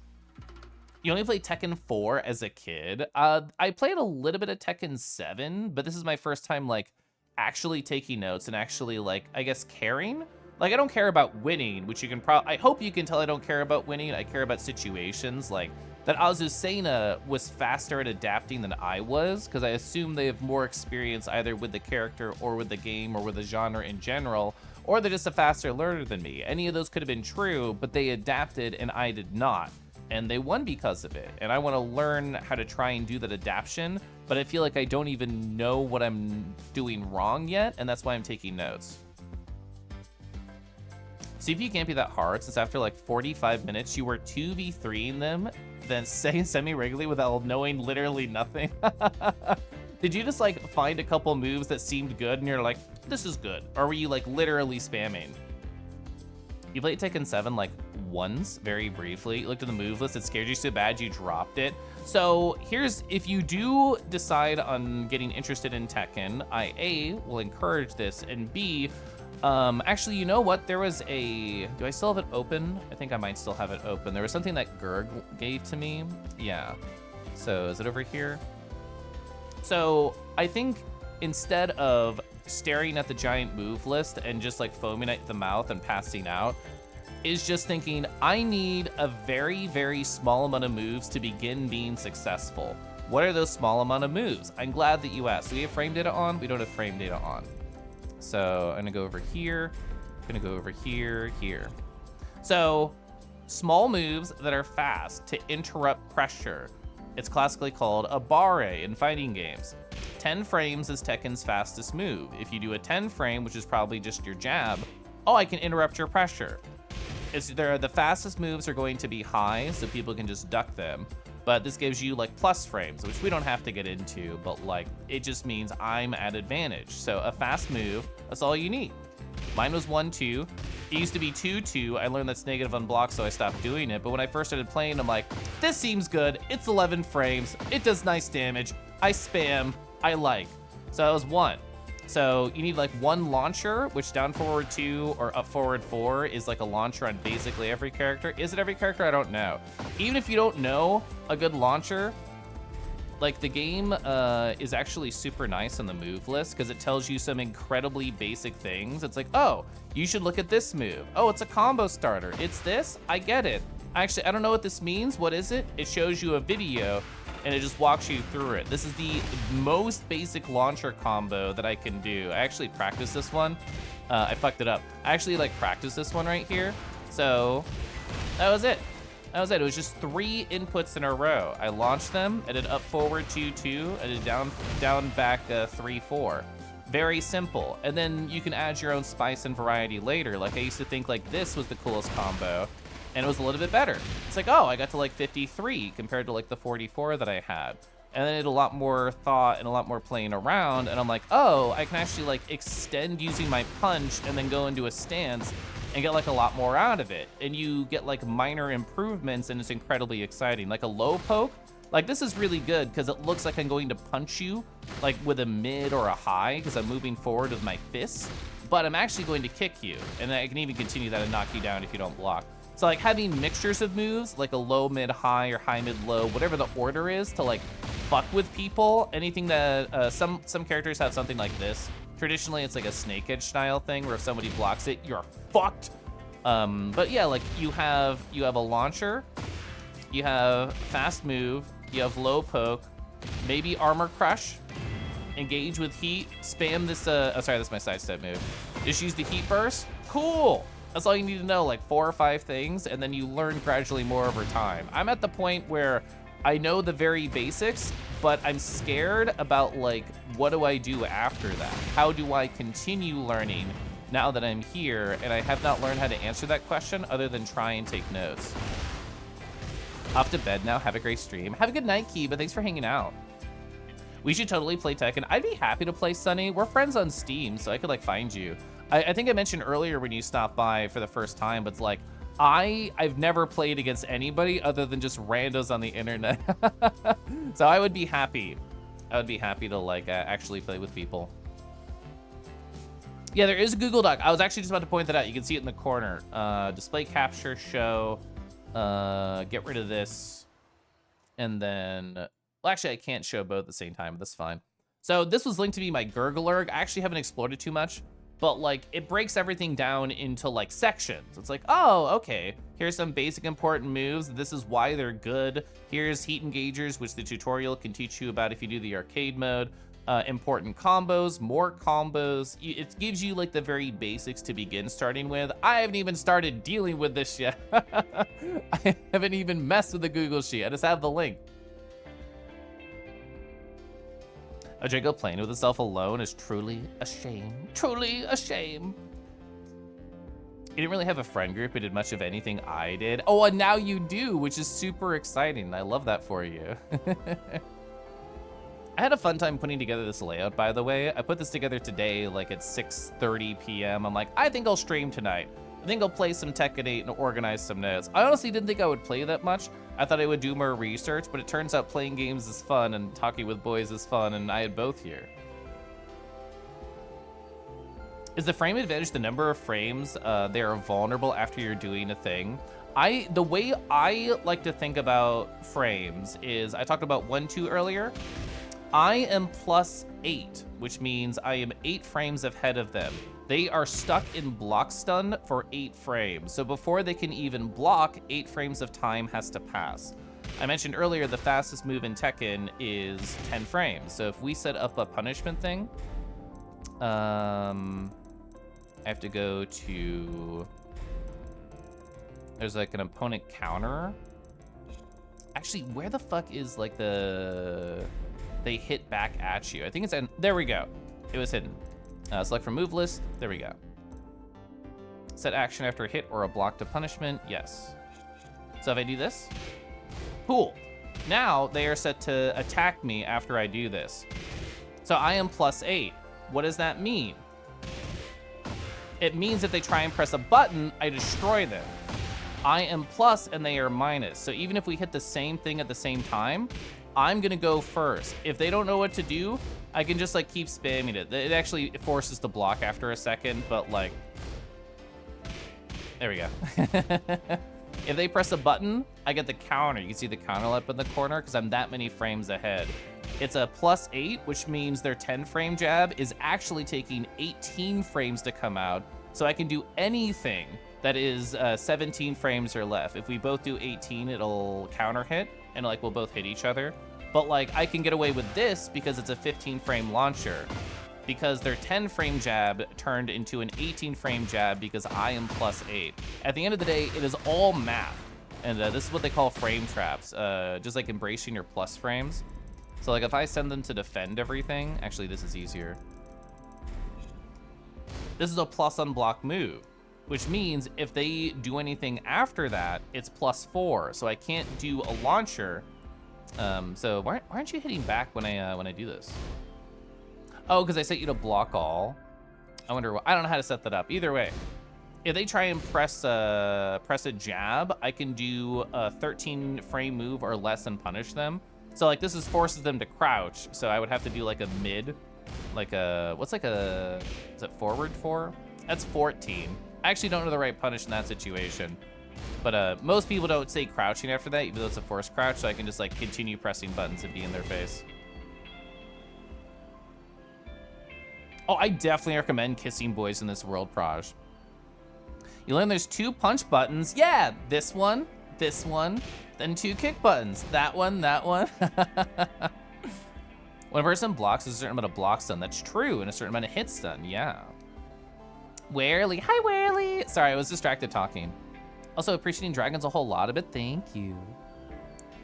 You only played Tekken 4 as a kid. I played a little bit of Tekken 7, but this is my first time like actually taking notes and actually like, I guess, caring. Like, I don't care about winning, which you can I hope you can tell I don't care about winning. I care about situations, like that Azucena was faster at adapting than I was, because I assume they have more experience either with the character or with the game or with the genre in general, or they're just a faster learner than me. Any of those could have been true, but they adapted and I did not. And they won because of it. And I want to learn how to try and do that adaptation, but I feel like I don't even know what I'm doing wrong yet, and that's why I'm taking notes. CPU can't be that hard, since after like 45 minutes, you were 2v3ing them, then saying semi-regularly without knowing literally nothing. Did you just like find a couple moves that seemed good and you're like, this is good? Or were you like literally spamming? You played Tekken 7 like once, very briefly. You looked at the move list, it scared you so bad you dropped it. So here's, if you do decide on getting interested in Tekken, I A, will encourage this, and B, actually, you know what? There was a, do I still have it open? I think I might still have it open. There was something that Gerg gave to me. Yeah. So is it over here? So I think instead of staring at the giant move list and just like foaming at the mouth and passing out, is just thinking, I need a very, very small amount of moves to begin being successful. What are those small amount of moves? I'm glad that you asked. Do we have frame data on? We don't have frame data on. So I'm gonna go over here, gonna go over here, here. So small moves that are fast to interrupt pressure. It's classically called a barre in fighting games. 10 frames is Tekken's fastest move. If you do a 10 frame, which is probably just your jab, oh, I can interrupt your pressure. The fastest moves are going to be high, so people can just duck them. But this gives you like plus frames, which we don't have to get into, but like it just means I'm at advantage. So a fast move, that's all you need. Mine was 1-2. It used to be 2-2. I learned that's negative on block, so I stopped doing it. But when I first started playing, I'm like, this seems good. It's 11 frames. It does nice damage. I spam. I like. So that was 1. So you need like 1 launcher, which down forward 2 or up forward 4 is like a launcher on basically every character. Is it every character? I don't know. Even if you don't know a good launcher, like the game is actually super nice on the move list because it tells you some incredibly basic things. It's like, oh, you should look at this move. Oh, it's a combo starter. It's this? I get it. Actually, I don't know what this means. What is it? It shows you a video and it just walks you through it. This is the most basic launcher combo that I can do. I actually practiced this one. I fucked it up. I actually like practiced this one right here. So that was it. That was it. It was just 3 inputs in a row. I launched them. I did up forward 2-2. I did down back 3-4. Very simple. And then you can add your own spice and variety later. Like I used to think like this was the coolest combo, and it was a little bit better. It's like, oh, I got to like 53 compared to like the 44 that I had. And then it had a lot more thought and a lot more playing around. And I'm like, oh, I can actually like extend using my punch and then go into a stance and get like a lot more out of it. And you get like minor improvements and it's incredibly exciting. Like a low poke, like this is really good because it looks like I'm going to punch you like with a mid or a high because I'm moving forward with my fists, but I'm actually going to kick you. And I can even continue that and knock you down if you don't block. So like having mixtures of moves, like a low, mid, high, or high, mid, low, whatever the order is to like fuck with people. Anything that, some characters have something like this. Traditionally, it's like a snake edge style thing where if somebody blocks it, you're fucked. But yeah, like you have a launcher, you have fast move, you have low poke, maybe armor crush, engage with heat, spam this, oh sorry, that's my sidestep move. Just use the heat burst, cool. That's all you need to know, like 4 or 5 things, and then you learn gradually more over time. I'm at the point where I know the very basics, but I'm scared about like, what do I do after that? How do I continue learning now that I'm here? And I have not learned how to answer that question other than try and take notes. Off to bed now, have a great stream. Have a good night, Kiba, thanks for hanging out. We should totally play Tekken. I'd be happy to play Sunny. We're friends on Steam, so I could like find you. I think I mentioned earlier when you stopped by for the first time, but it's like, I've never played against anybody other than just randos on the internet. So I would be happy. I would be happy to like actually play with people. Yeah, there is a Google Doc. I was actually just about to point that out. You can see it in the corner. Display capture, show, get rid of this. And then, well, actually I can't show both at the same time, but that's fine. So this was linked to be my Gurglerg. I actually haven't explored it too much, but like it breaks everything down into like sections. It's like, oh, okay, here's some basic important moves. This is why they're good. Here's heat engagers, which the tutorial can teach you about if you do the arcade mode. Important combos, more combos. It gives you like the very basics to begin starting with. I haven't even started dealing with this yet. I haven't even messed with the Google Sheet. I just have the link. A Draco playing with itself alone is truly a shame. Truly a shame. You didn't really have a friend group who did much of anything I did. Oh, and now you do, which is super exciting. I love that for you. I had a fun time putting together this layout, by the way. I put this together today, like at 6:30 p.m. I'm like, I think I'll stream tonight. I think I'll play some Tekken 8 and organize some notes. I honestly didn't think I would play that much. I thought I would do more research, but it turns out playing games is fun and talking with boys is fun, and I had both here. Is the frame advantage the number of frames they are vulnerable after you're doing a thing? The way I like to think about frames is, I talked about 1-2 earlier. I am +8, which means I am 8 frames ahead of them. They are stuck in block stun for 8 frames. So before they can even block, 8 frames of time has to pass. I mentioned earlier the fastest move in Tekken is 10 frames. So if we set up a punishment thing, I have to go to, there's like an opponent counter. Actually, where the fuck is like they hit back at you? I think it's in, there we go. It was hidden. Select from move list, there we go. Set action after a hit or a block to punishment, yes. So if I do this, cool. Now they are set to attack me after I do this. So I am +8. What does that mean? It means if they try and press a button, I destroy them. I am plus and they are minus. So even if we hit the same thing at the same time, I'm gonna go first. If they don't know what to do, I can just like keep spamming it. It actually forces to block after a second, but like, there we go. If they press a button, I get the counter. You can see the counter up in the corner because I'm that many frames ahead. It's a +8, which means their 10 frame jab is actually taking 18 frames to come out. So I can do anything that is 17 frames or left. If we both do 18, it'll counter hit and like we'll both hit each other. But like I can get away with this because it's a 15 frame launcher, because their 10 frame jab turned into an 18 frame jab because I am +8. At the end of the day, it is all math. And this is what they call frame traps, just like embracing your plus frames. So like if I send them to defend everything, actually this is easier. This is a plus unblock move, which means if they do anything after that, it's +4. So I can't do a launcher. So why aren't you hitting back when I do this? Oh, because I set you to block all. I wonder I don't know how to set that up. Either way, if they try and press a jab, I can do a 13 frame move or less and punish them. So like this forces them to crouch. So I would have to do like a mid, like a, what's like a, is it forward 4? That's 14. I actually don't know the right punish in that situation. But most people don't say crouching after that, even though it's a forced crouch, so I can just like continue pressing buttons and be in their face. Oh, I definitely recommend kissing boys in this world, Praj. You learn there's 2 punch buttons. Yeah, this one, then 2 kick buttons. That one. When a person blocks, there's a certain amount of blocks done. That's true, and a certain amount of hits done, yeah. Warely, hi Warely. Sorry, I was distracted talking. Also, appreciating dragons a whole lot of it. Thank you.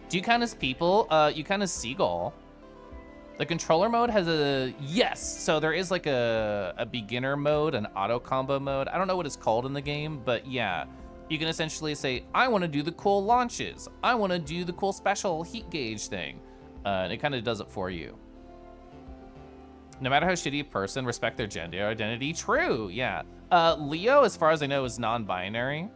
Do you count as people? You count as seagull. The controller mode has a, yes. So there is like a beginner mode, an auto combo mode. I don't know what it's called in the game, but yeah. You can essentially say, I want to do the cool launches. I want to do the cool special heat gauge thing. And it kind of does it for you. No matter how shitty a person, respect their gender identity. True, yeah. Leo, as far as I know, is non-binary.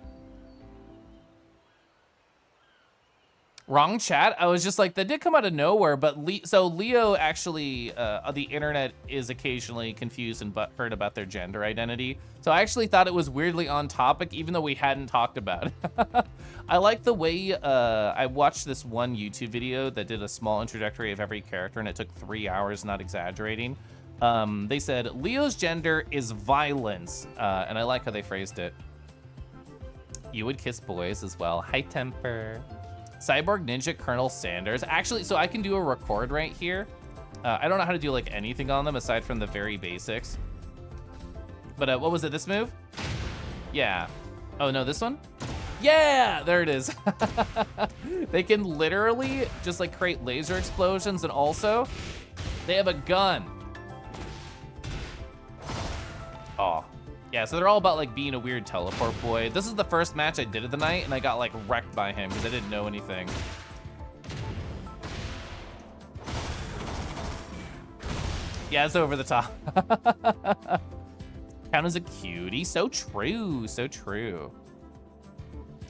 Wrong chat. I was just like, that did come out of nowhere, but so Leo actually, the internet is occasionally confused and butthurt about their gender identity. So I actually thought it was weirdly on topic, even though we hadn't talked about it. I like the way, I watched this one YouTube video that did a small introductory of every character, and it took 3 hours, not exaggerating. They said, Leo's gender is violence, and I like how they phrased it. You would kiss boys as well. High temper. Cyborg Ninja Colonel Sanders. Actually, so I can do a record right here. I don't know how to do like anything on them aside from the very basics. But what was it, this move? Yeah. Oh no, this one? Yeah, there it is. They can literally just like create laser explosions, and also they have a gun. Oh. Yeah, so they're all about like being a weird teleport boy. This is the first match I did of the night, and I got like wrecked by him because I didn't know anything. Yeah, it's over the top. Count as a cutie. So true, so true.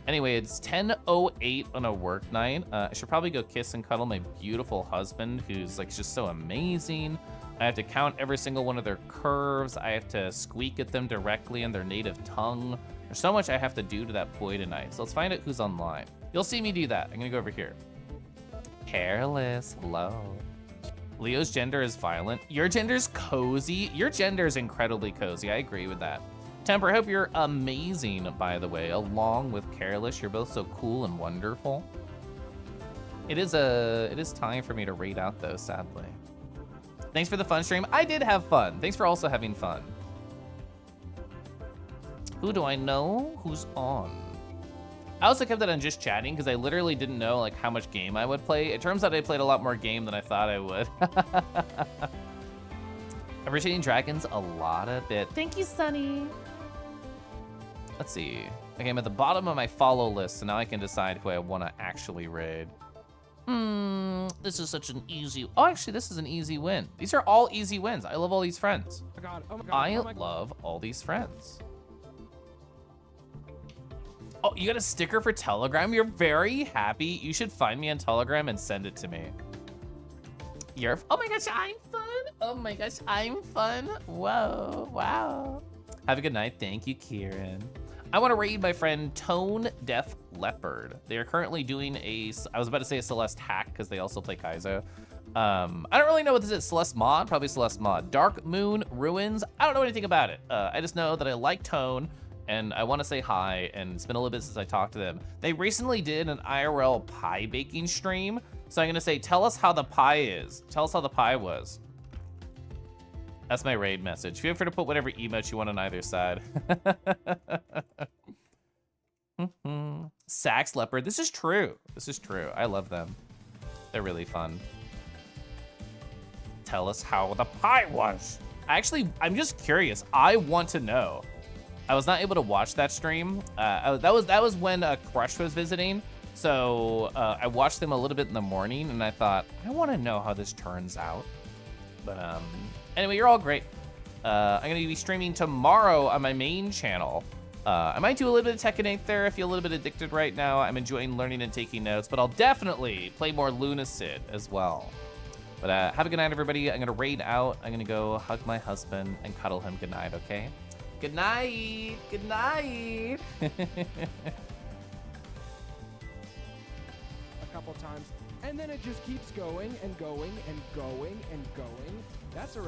Anyway, it's 10:08 on a work night. I should probably go kiss and cuddle my beautiful husband, who's like just so amazing. I have to count every single one of their curves. I have to squeak at them directly in their native tongue. There's so much I have to do to that boy tonight. So let's find out who's online. You'll see me do that. I'm gonna go over here. Careless, hello. Leo's gender is violent. Your gender's cozy. Your gender is incredibly cozy. I agree with that. Temper, I hope you're amazing, by the way. Along with Careless, you're both so cool and wonderful. It is time for me to read out though, sadly. Thanks for the fun stream. I did have fun. Thanks for also having fun. Who do I know? Who's on? I also kept that on just chatting because I literally didn't know like how much game I would play. It turns out I played a lot more game than I thought I would. Appreciating dragons a lot of bit. Thank you, Sunny. Let's see. Okay, I'm at the bottom of my follow list, so now I can decide who I want to actually raid. This is such an easy... Oh, actually, this is an easy win. These are all easy wins. I love all these friends. Oh my god, oh my god, I oh my god. love all these friends. Oh, you got a sticker for Telegram? You're very happy. You should find me on Telegram and send it to me. You're... Oh my gosh, I'm fun. Oh my gosh, I'm fun. Whoa, wow. Have a good night. Thank you, Kieran. I want to raid my friend Tone Deaf Leopard. They are currently doing I was about to say a Celeste hack because they also play Kaizo. I don't really know what this is. Celeste mod? Probably Celeste mod. Dark Moon Ruins? I don't know anything about it. I just know that I like Tone and I want to say hi, and it's been a little bit since I talked to them. They recently did an IRL pie baking stream, so I'm going to say, tell us how the pie is. Tell us how the pie was. That's my raid message. Feel free to put whatever emote you want on either side. Sax Leopard. This is true. This is true. I love them. They're really fun. Tell us how the pie was. I'm just curious. I want to know. I was not able to watch that stream. That was when Crush was visiting. So I watched them a little bit in the morning, and I thought, I want to know how this turns out. But anyway, you're all great. I'm going to be streaming tomorrow on my main channel. I might do a little bit of Tekken 8 there. I feel a little bit addicted right now. I'm enjoying learning and taking notes, but I'll definitely play more Lunacid as well. But have a good night, everybody. I'm going to raid out. I'm going to go hug my husband and cuddle him good night, okay? Good night. Good night. A couple times, and then it just keeps going and going and going and going. That's a